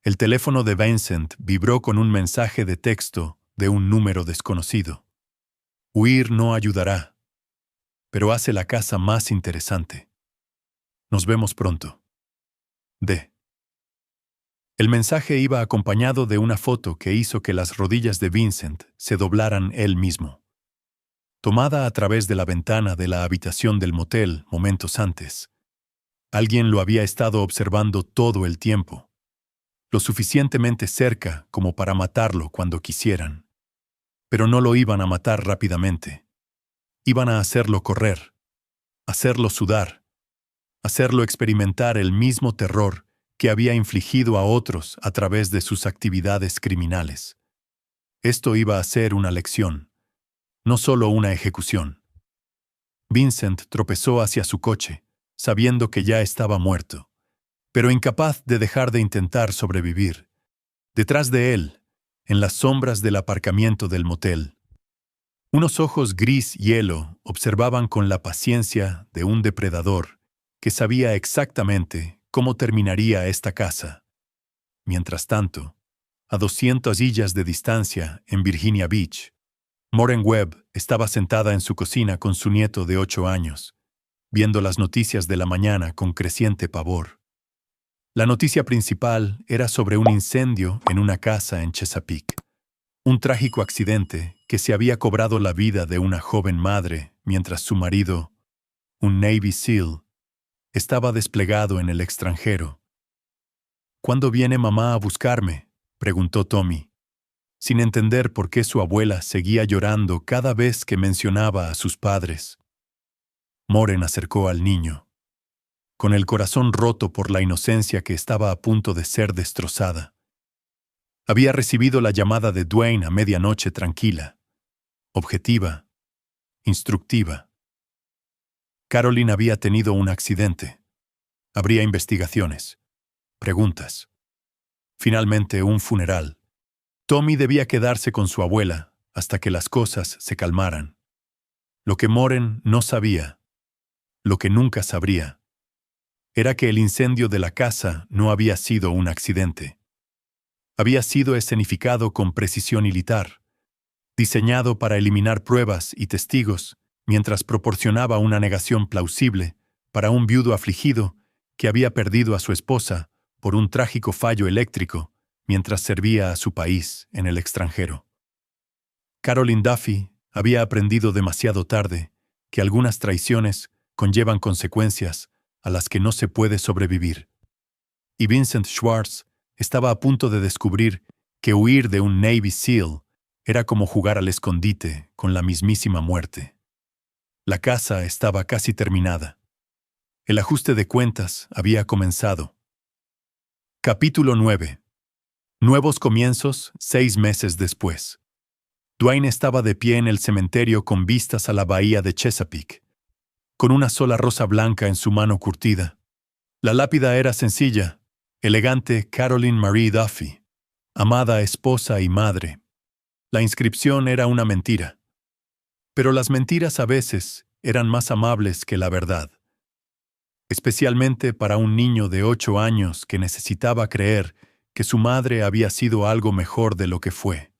S1: El teléfono de Vincent vibró con un mensaje de texto de un número desconocido. Huir no ayudará, pero hace la casa más interesante. Nos vemos pronto. D. El mensaje iba acompañado de una foto que hizo que las rodillas de Vincent se doblaran él mismo. Tomada a través de la ventana de la habitación del motel momentos antes. Alguien lo había estado observando todo el tiempo, lo suficientemente cerca como para matarlo cuando quisieran. Pero no lo iban a matar rápidamente. Iban a hacerlo correr, hacerlo sudar, hacerlo experimentar el mismo terror que había infligido a otros a través de sus actividades criminales. Esto iba a ser una lección, no solo una ejecución. Vincent tropezó hacia su coche, sabiendo que ya estaba muerto, pero incapaz de dejar de intentar sobrevivir. Detrás de él, en las sombras del aparcamiento del motel, unos ojos gris hielo observaban con la paciencia de un depredador que sabía exactamente cómo terminaría esta casa. Mientras tanto, a 200 millas de distancia, en Virginia Beach, Maureen Webb estaba sentada en su cocina con su nieto de 8 años, viendo las noticias de la mañana con creciente pavor. La noticia principal era sobre un incendio en una casa en Chesapeake. Un trágico accidente que se había cobrado la vida de una joven madre mientras su marido, un Navy SEAL, estaba desplegado en el extranjero. ¿Cuándo viene mamá a buscarme?, preguntó Tommy, sin entender por qué su abuela seguía llorando cada vez que mencionaba a sus padres. Maureen acercó al niño, con el corazón roto por la inocencia que estaba a punto de ser destrozada. Había recibido la llamada de Dwayne a medianoche tranquila, objetiva, instructiva. Caroline había tenido un accidente. Habría investigaciones, preguntas. Finalmente, un funeral. Tommy debía quedarse con su abuela hasta que las cosas se calmaran. Lo que Maureen no sabía, lo que nunca sabría, era que el incendio de la casa no había sido un accidente. Había sido escenificado con precisión militar, diseñado para eliminar pruebas y testigos mientras proporcionaba una negación plausible para un viudo afligido que había perdido a su esposa por un trágico fallo eléctrico mientras servía a su país en el extranjero. Caroline Duffy había aprendido demasiado tarde que algunas traiciones conllevan consecuencias a las que no se puede sobrevivir. Y Vincent Schwartz estaba a punto de descubrir que huir de un Navy SEAL era como jugar al escondite con la mismísima muerte. La casa estaba casi terminada. El ajuste de cuentas había comenzado. Capítulo 9. Nuevos comienzos 6 meses después. Dwayne estaba de pie en el cementerio con vistas a la bahía de Chesapeake, con una sola rosa blanca en su mano curtida. La lápida era sencilla, elegante Caroline Marie Duffy, amada esposa y madre. La inscripción era una mentira. Pero las mentiras a veces eran más amables que la verdad. Especialmente para un niño de 8 años que necesitaba creer que su madre había sido algo mejor de lo que fue.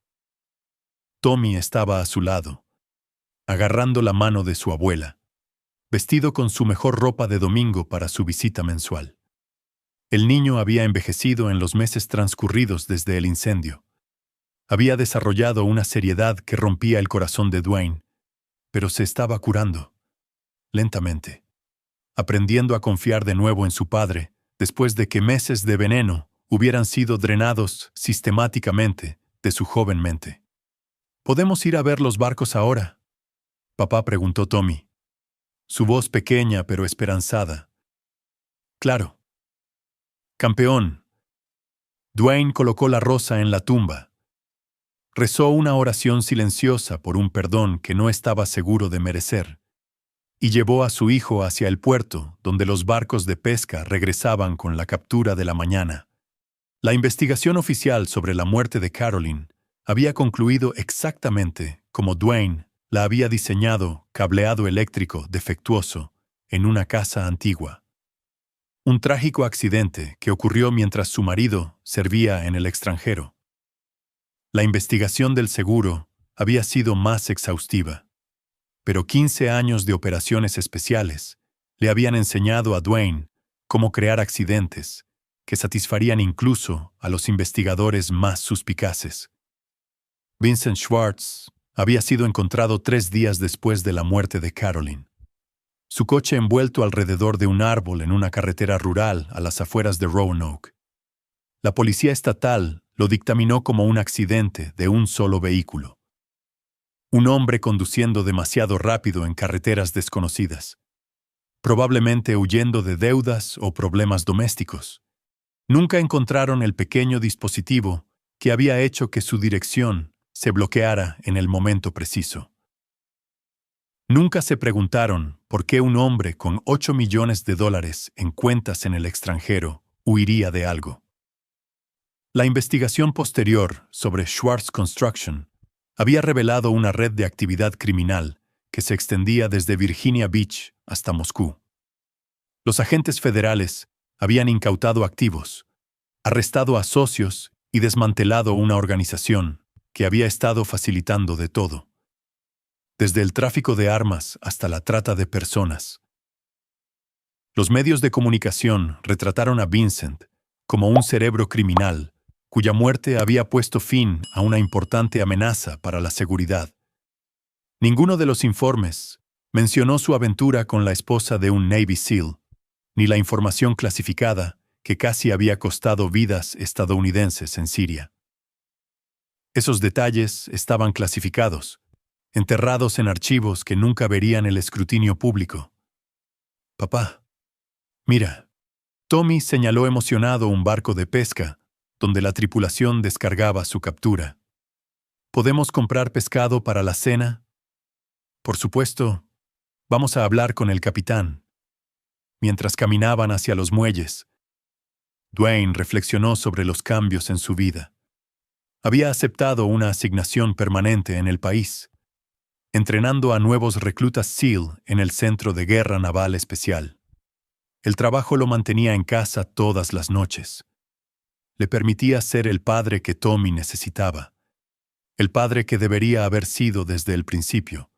S1: Tommy estaba a su lado, agarrando la mano de su abuela, vestido con su mejor ropa de domingo para su visita mensual. El niño había envejecido en los meses transcurridos desde el incendio. Había desarrollado una seriedad que rompía el corazón de Dwayne, pero se estaba curando, lentamente, aprendiendo a confiar de nuevo en su padre, después de que meses de veneno hubieran sido drenados sistemáticamente de su joven mente. ¿Podemos ir a ver los barcos ahora?, papá preguntó Tommy, su voz pequeña pero esperanzada. Claro. Campeón. Dwayne colocó la rosa en la tumba. Rezó una oración silenciosa por un perdón que no estaba seguro de merecer, y llevó a su hijo hacia el puerto, donde los barcos de pesca regresaban con la captura de la mañana. La investigación oficial sobre la muerte de Caroline había concluido exactamente como Dwayne la había diseñado: cableado eléctrico defectuoso en una casa antigua. Un trágico accidente que ocurrió mientras su marido servía en el extranjero. La investigación del seguro había sido más exhaustiva, pero 15 años de operaciones especiales le habían enseñado a Dwayne cómo crear accidentes que satisfarían incluso a los investigadores más suspicaces. Vincent Schwartz había sido encontrado 3 días después de la muerte de Caroline. Su coche envuelto alrededor de un árbol en una carretera rural a las afueras de Roanoke. La policía estatal lo dictaminó como un accidente de un solo vehículo. Un hombre conduciendo demasiado rápido en carreteras desconocidas, probablemente huyendo de deudas o problemas domésticos. Nunca encontraron el pequeño dispositivo que había hecho que su dirección se bloqueara en el momento preciso. Nunca se preguntaron por qué un hombre con $8 millones en cuentas en el extranjero huiría de algo. La investigación posterior sobre Schwartz Construction había revelado una red de actividad criminal que se extendía desde Virginia Beach hasta Moscú. Los agentes federales habían incautado activos, arrestado a socios y desmantelado una organización que había estado facilitando de todo, desde el tráfico de armas hasta la trata de personas. Los medios de comunicación retrataron a Vincent como un cerebro criminal cuya muerte había puesto fin a una importante amenaza para la seguridad. Ninguno de los informes mencionó su aventura con la esposa de un Navy SEAL, ni la información clasificada que casi había costado vidas estadounidenses en Siria. Esos detalles estaban clasificados, enterrados en archivos que nunca verían el escrutinio público. Papá, mira. Tommy señaló emocionado un barco de pesca donde la tripulación descargaba su captura. ¿Podemos comprar pescado para la cena? Por supuesto, vamos a hablar con el capitán. Mientras caminaban hacia los muelles, Dwayne reflexionó sobre los cambios en su vida. Había aceptado una asignación permanente en el país, entrenando a nuevos reclutas SEAL en el Centro de Guerra Naval Especial. El trabajo lo mantenía en casa todas las noches. Le permitía ser el padre que Tommy necesitaba, el padre que debería haber sido desde el principio.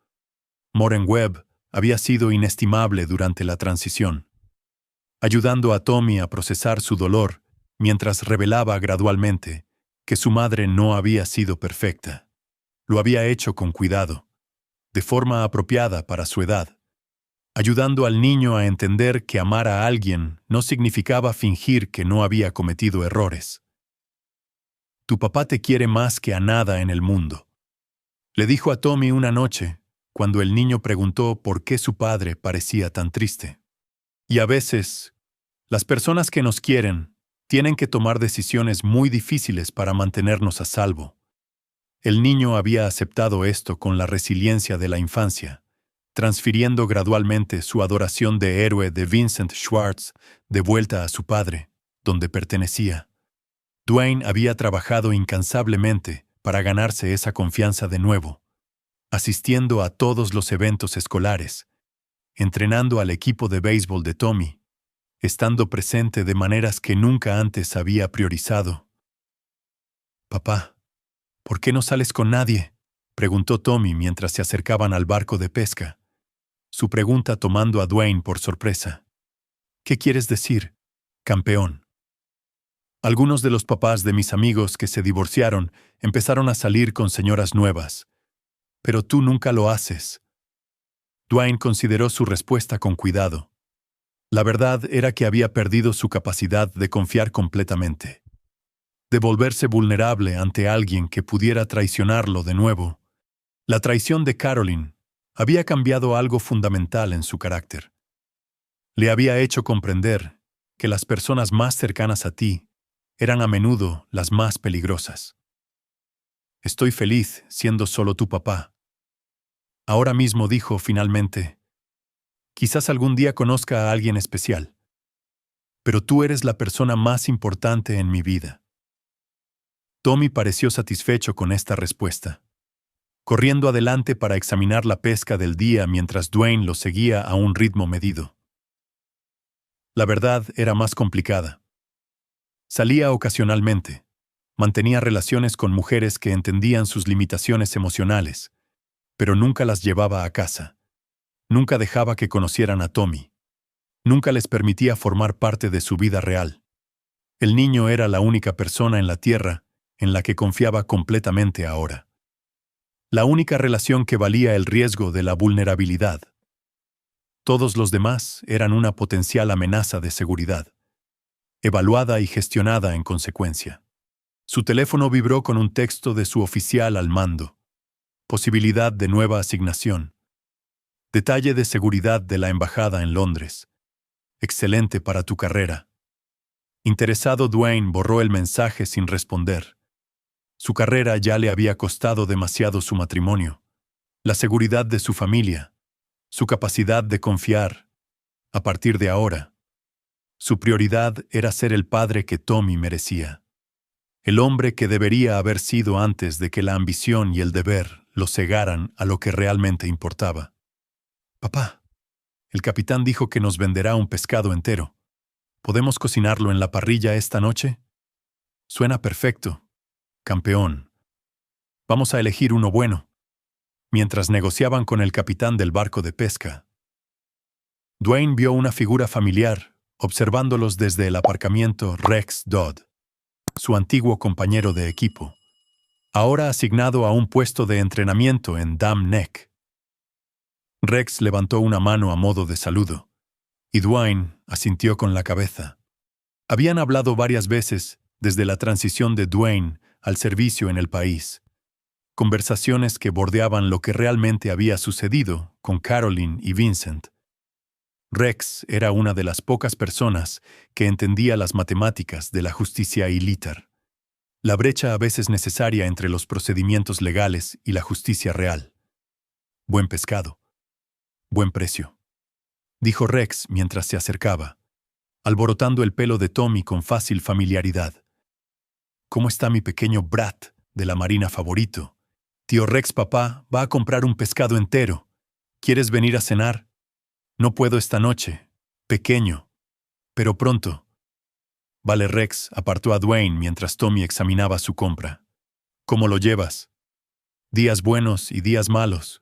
S1: Moren Webb había sido inestimable durante la transición, ayudando a Tommy a procesar su dolor mientras revelaba gradualmente que su madre no había sido perfecta. Lo había hecho con cuidado, de forma apropiada para su edad, ayudando al niño a entender que amar a alguien no significaba fingir que no había cometido errores. Tu papá te quiere más que a nada en el mundo, le dijo a Tommy una noche, cuando el niño preguntó por qué su padre parecía tan triste. Y a veces, las personas que nos quieren tienen que tomar decisiones muy difíciles para mantenernos a salvo. El niño había aceptado esto con la resiliencia de la infancia, transfiriendo gradualmente su adoración de héroe de Vincent Schwartz de vuelta a su padre, donde pertenecía. Dwayne había trabajado incansablemente para ganarse esa confianza de nuevo, asistiendo a todos los eventos escolares, entrenando al equipo de béisbol de Tommy, estando presente de maneras que nunca antes había priorizado. «Papá, ¿por qué no sales con nadie?», preguntó Tommy mientras se acercaban al barco de pesca, su pregunta tomando a Dwayne por sorpresa. «¿Qué quieres decir, campeón?». Algunos de los papás de mis amigos que se divorciaron empezaron a salir con señoras nuevas, pero tú nunca lo haces. Dwayne consideró su respuesta con cuidado. La verdad era que había perdido su capacidad de confiar completamente, de volverse vulnerable ante alguien que pudiera traicionarlo de nuevo. La traición de Caroline había cambiado algo fundamental en su carácter. Le había hecho comprender que las personas más cercanas a ti eran a menudo las más peligrosas. «Estoy feliz siendo solo tu papá». Ahora mismo dijo finalmente, «Quizás algún día conozca a alguien especial, pero tú eres la persona más importante en mi vida». Tommy pareció satisfecho con esta respuesta, corriendo adelante para examinar la pesca del día mientras Dwayne lo seguía a un ritmo medido. La verdad era más complicada. Salía ocasionalmente, mantenía relaciones con mujeres que entendían sus limitaciones emocionales, pero nunca las llevaba a casa. Nunca dejaba que conocieran a Tommy. Nunca les permitía formar parte de su vida real. El niño era la única persona en la tierra en la que confiaba completamente ahora. La única relación que valía el riesgo de la vulnerabilidad. Todos los demás eran una potencial amenaza de seguridad, evaluada y gestionada en consecuencia. Su teléfono vibró con un texto de su oficial al mando. Posibilidad de nueva asignación. Detalle de seguridad de la embajada en Londres. Excelente para tu carrera. Interesado, Dwayne borró el mensaje sin responder. Su carrera ya le había costado demasiado su matrimonio, la seguridad de su familia, su capacidad de confiar. A partir de ahora, su prioridad era ser el padre que Tommy merecía. El hombre que debería haber sido antes de que la ambición y el deber lo cegaran a lo que realmente importaba. «Papá, el capitán dijo que nos venderá un pescado entero. ¿Podemos cocinarlo en la parrilla esta noche?» «Suena perfecto, campeón. Vamos a elegir uno bueno». Mientras negociaban con el capitán del barco de pesca, Dwayne vio una figura familiar, observándolos desde el aparcamiento. Rex Dodd, su antiguo compañero de equipo, ahora asignado a un puesto de entrenamiento en Dam Neck. Rex levantó una mano a modo de saludo, y Dwayne asintió con la cabeza. Habían hablado varias veces desde la transición de Dwayne al servicio en el país, conversaciones que bordeaban lo que realmente había sucedido con Caroline y Vincent. Rex era una de las pocas personas que entendía las matemáticas de la justicia ilitar, la brecha a veces necesaria entre los procedimientos legales y la justicia real. «Buen pescado. Buen precio», dijo Rex mientras se acercaba, alborotando el pelo de Tommy con fácil familiaridad. «¿Cómo está mi pequeño Brat de la marina favorito? Tío Rex, papá va a comprar un pescado entero. ¿Quieres venir a cenar?» «No puedo esta noche, pequeño, pero pronto». «Vale». Rex apartó a Dwayne mientras Tommy examinaba su compra. «¿Cómo lo llevas? Días buenos y días malos.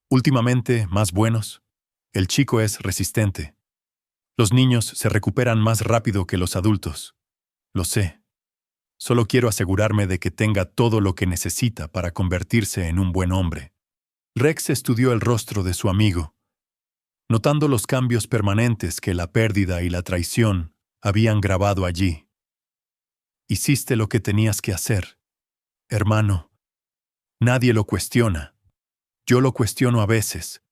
S1: Últimamente, más buenos. El chico es resistente. Los niños se recuperan más rápido que los adultos. Lo sé. Solo quiero asegurarme de que tenga todo lo que necesita para convertirse en un buen hombre». Rex estudió el rostro de su amigo, notando los cambios permanentes que la pérdida y la traición habían grabado allí. «Hiciste lo que tenías que hacer, hermano. Nadie lo cuestiona. Yo lo cuestiono a veces.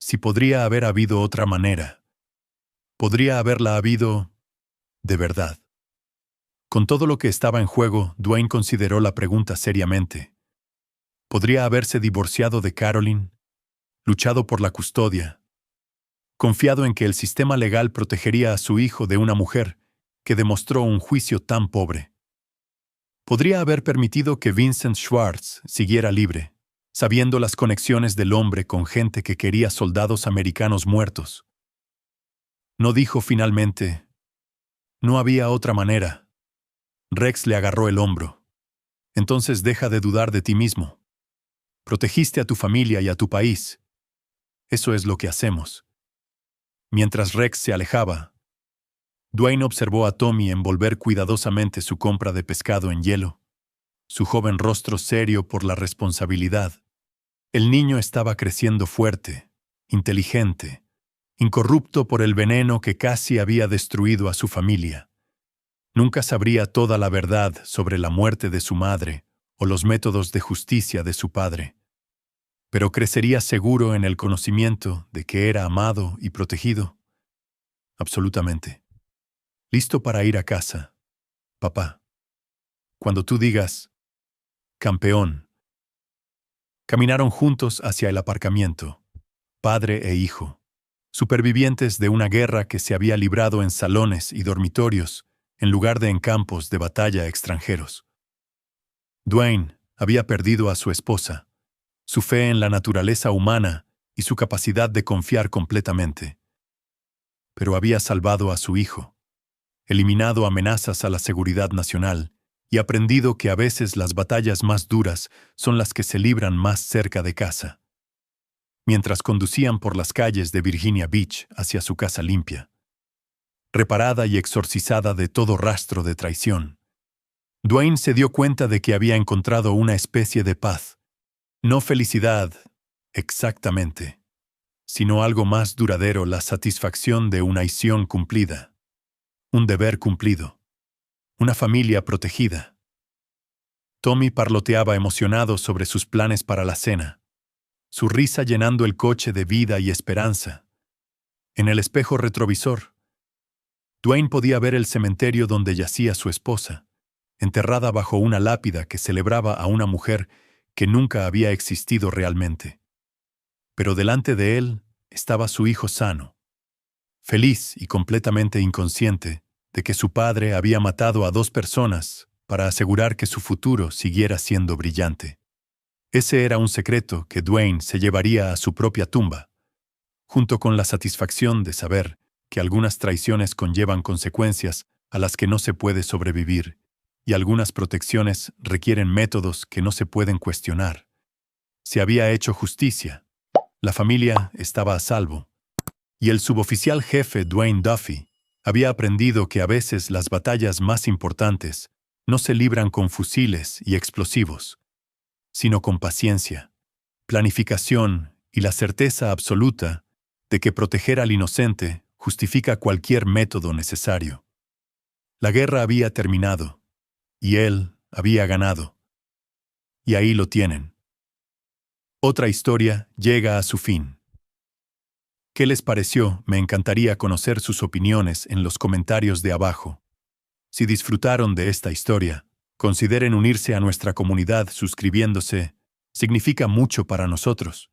S1: Si podría haber habido otra manera. Podría haberla habido de verdad. Con todo lo que estaba en juego, Dwayne consideró la pregunta seriamente. ¿Podría haberse divorciado de Carolyn? Luchado por la custodia. Confiado en que el sistema legal protegería a su hijo de una mujer que demostró un juicio tan pobre. Podría haber permitido que Vincent Schwartz siguiera libre, sabiendo las conexiones del hombre con gente que quería soldados americanos muertos. No dijo finalmente. No había otra manera. Rex le agarró el hombro. Entonces deja de dudar de ti mismo. Protegiste a tu familia y a tu país. Eso es lo que hacemos. Mientras Rex se alejaba, Dwayne observó a Tommy envolver cuidadosamente su compra de pescado en hielo, su joven rostro serio por la responsabilidad. El niño estaba creciendo fuerte, inteligente, incorrupto por el veneno que casi había destruido a su familia. Nunca sabría toda la verdad sobre la muerte de su madre o los métodos de justicia de su padre, pero crecería seguro en el conocimiento de que era amado y protegido. Absolutamente. Listo para ir a casa, papá. Cuando tú digas, campeón. Caminaron juntos hacia el aparcamiento, padre e hijo, supervivientes de una guerra que se había librado en salones y dormitorios, en lugar de en campos de batalla extranjeros. Dwayne había perdido a su esposa, su fe en la naturaleza humana y su capacidad de confiar completamente. Pero había salvado a su hijo, eliminado amenazas a la seguridad nacional y aprendido que a veces las batallas más duras son las que se libran más cerca de casa. Mientras conducían por las calles de Virginia Beach hacia su casa limpia, reparada y exorcizada de todo rastro de traición, Dwayne se dio cuenta de que había encontrado una especie de paz. No felicidad, exactamente, sino algo más duradero, la satisfacción de una misión cumplida, un deber cumplido, una familia protegida. Tommy parloteaba emocionado sobre sus planes para la cena, su risa llenando el coche de vida y esperanza. En el espejo retrovisor, Dwayne podía ver el cementerio donde yacía su esposa, enterrada bajo una lápida que celebraba a una mujer que nunca había existido realmente. Pero delante de él estaba su hijo sano, feliz y completamente inconsciente de que su padre había matado a 2 personas para asegurar que su futuro siguiera siendo brillante. Ese era un secreto que Dwayne se llevaría a su propia tumba, junto con la satisfacción de saber que algunas traiciones conllevan consecuencias a las que no se puede sobrevivir, y algunas protecciones requieren métodos que no se pueden cuestionar. Se había hecho justicia, la familia estaba a salvo, y el suboficial jefe Dwayne Duffy había aprendido que a veces las batallas más importantes no se libran con fusiles y explosivos, sino con paciencia, planificación y la certeza absoluta de que proteger al inocente justifica cualquier método necesario. La guerra había terminado, y él había ganado. Y ahí lo tienen. Otra historia llega a su fin. ¿Qué les pareció? Me encantaría conocer sus opiniones en los comentarios de abajo. Si disfrutaron de esta historia, consideren unirse a nuestra comunidad suscribiéndose. Significa mucho para nosotros.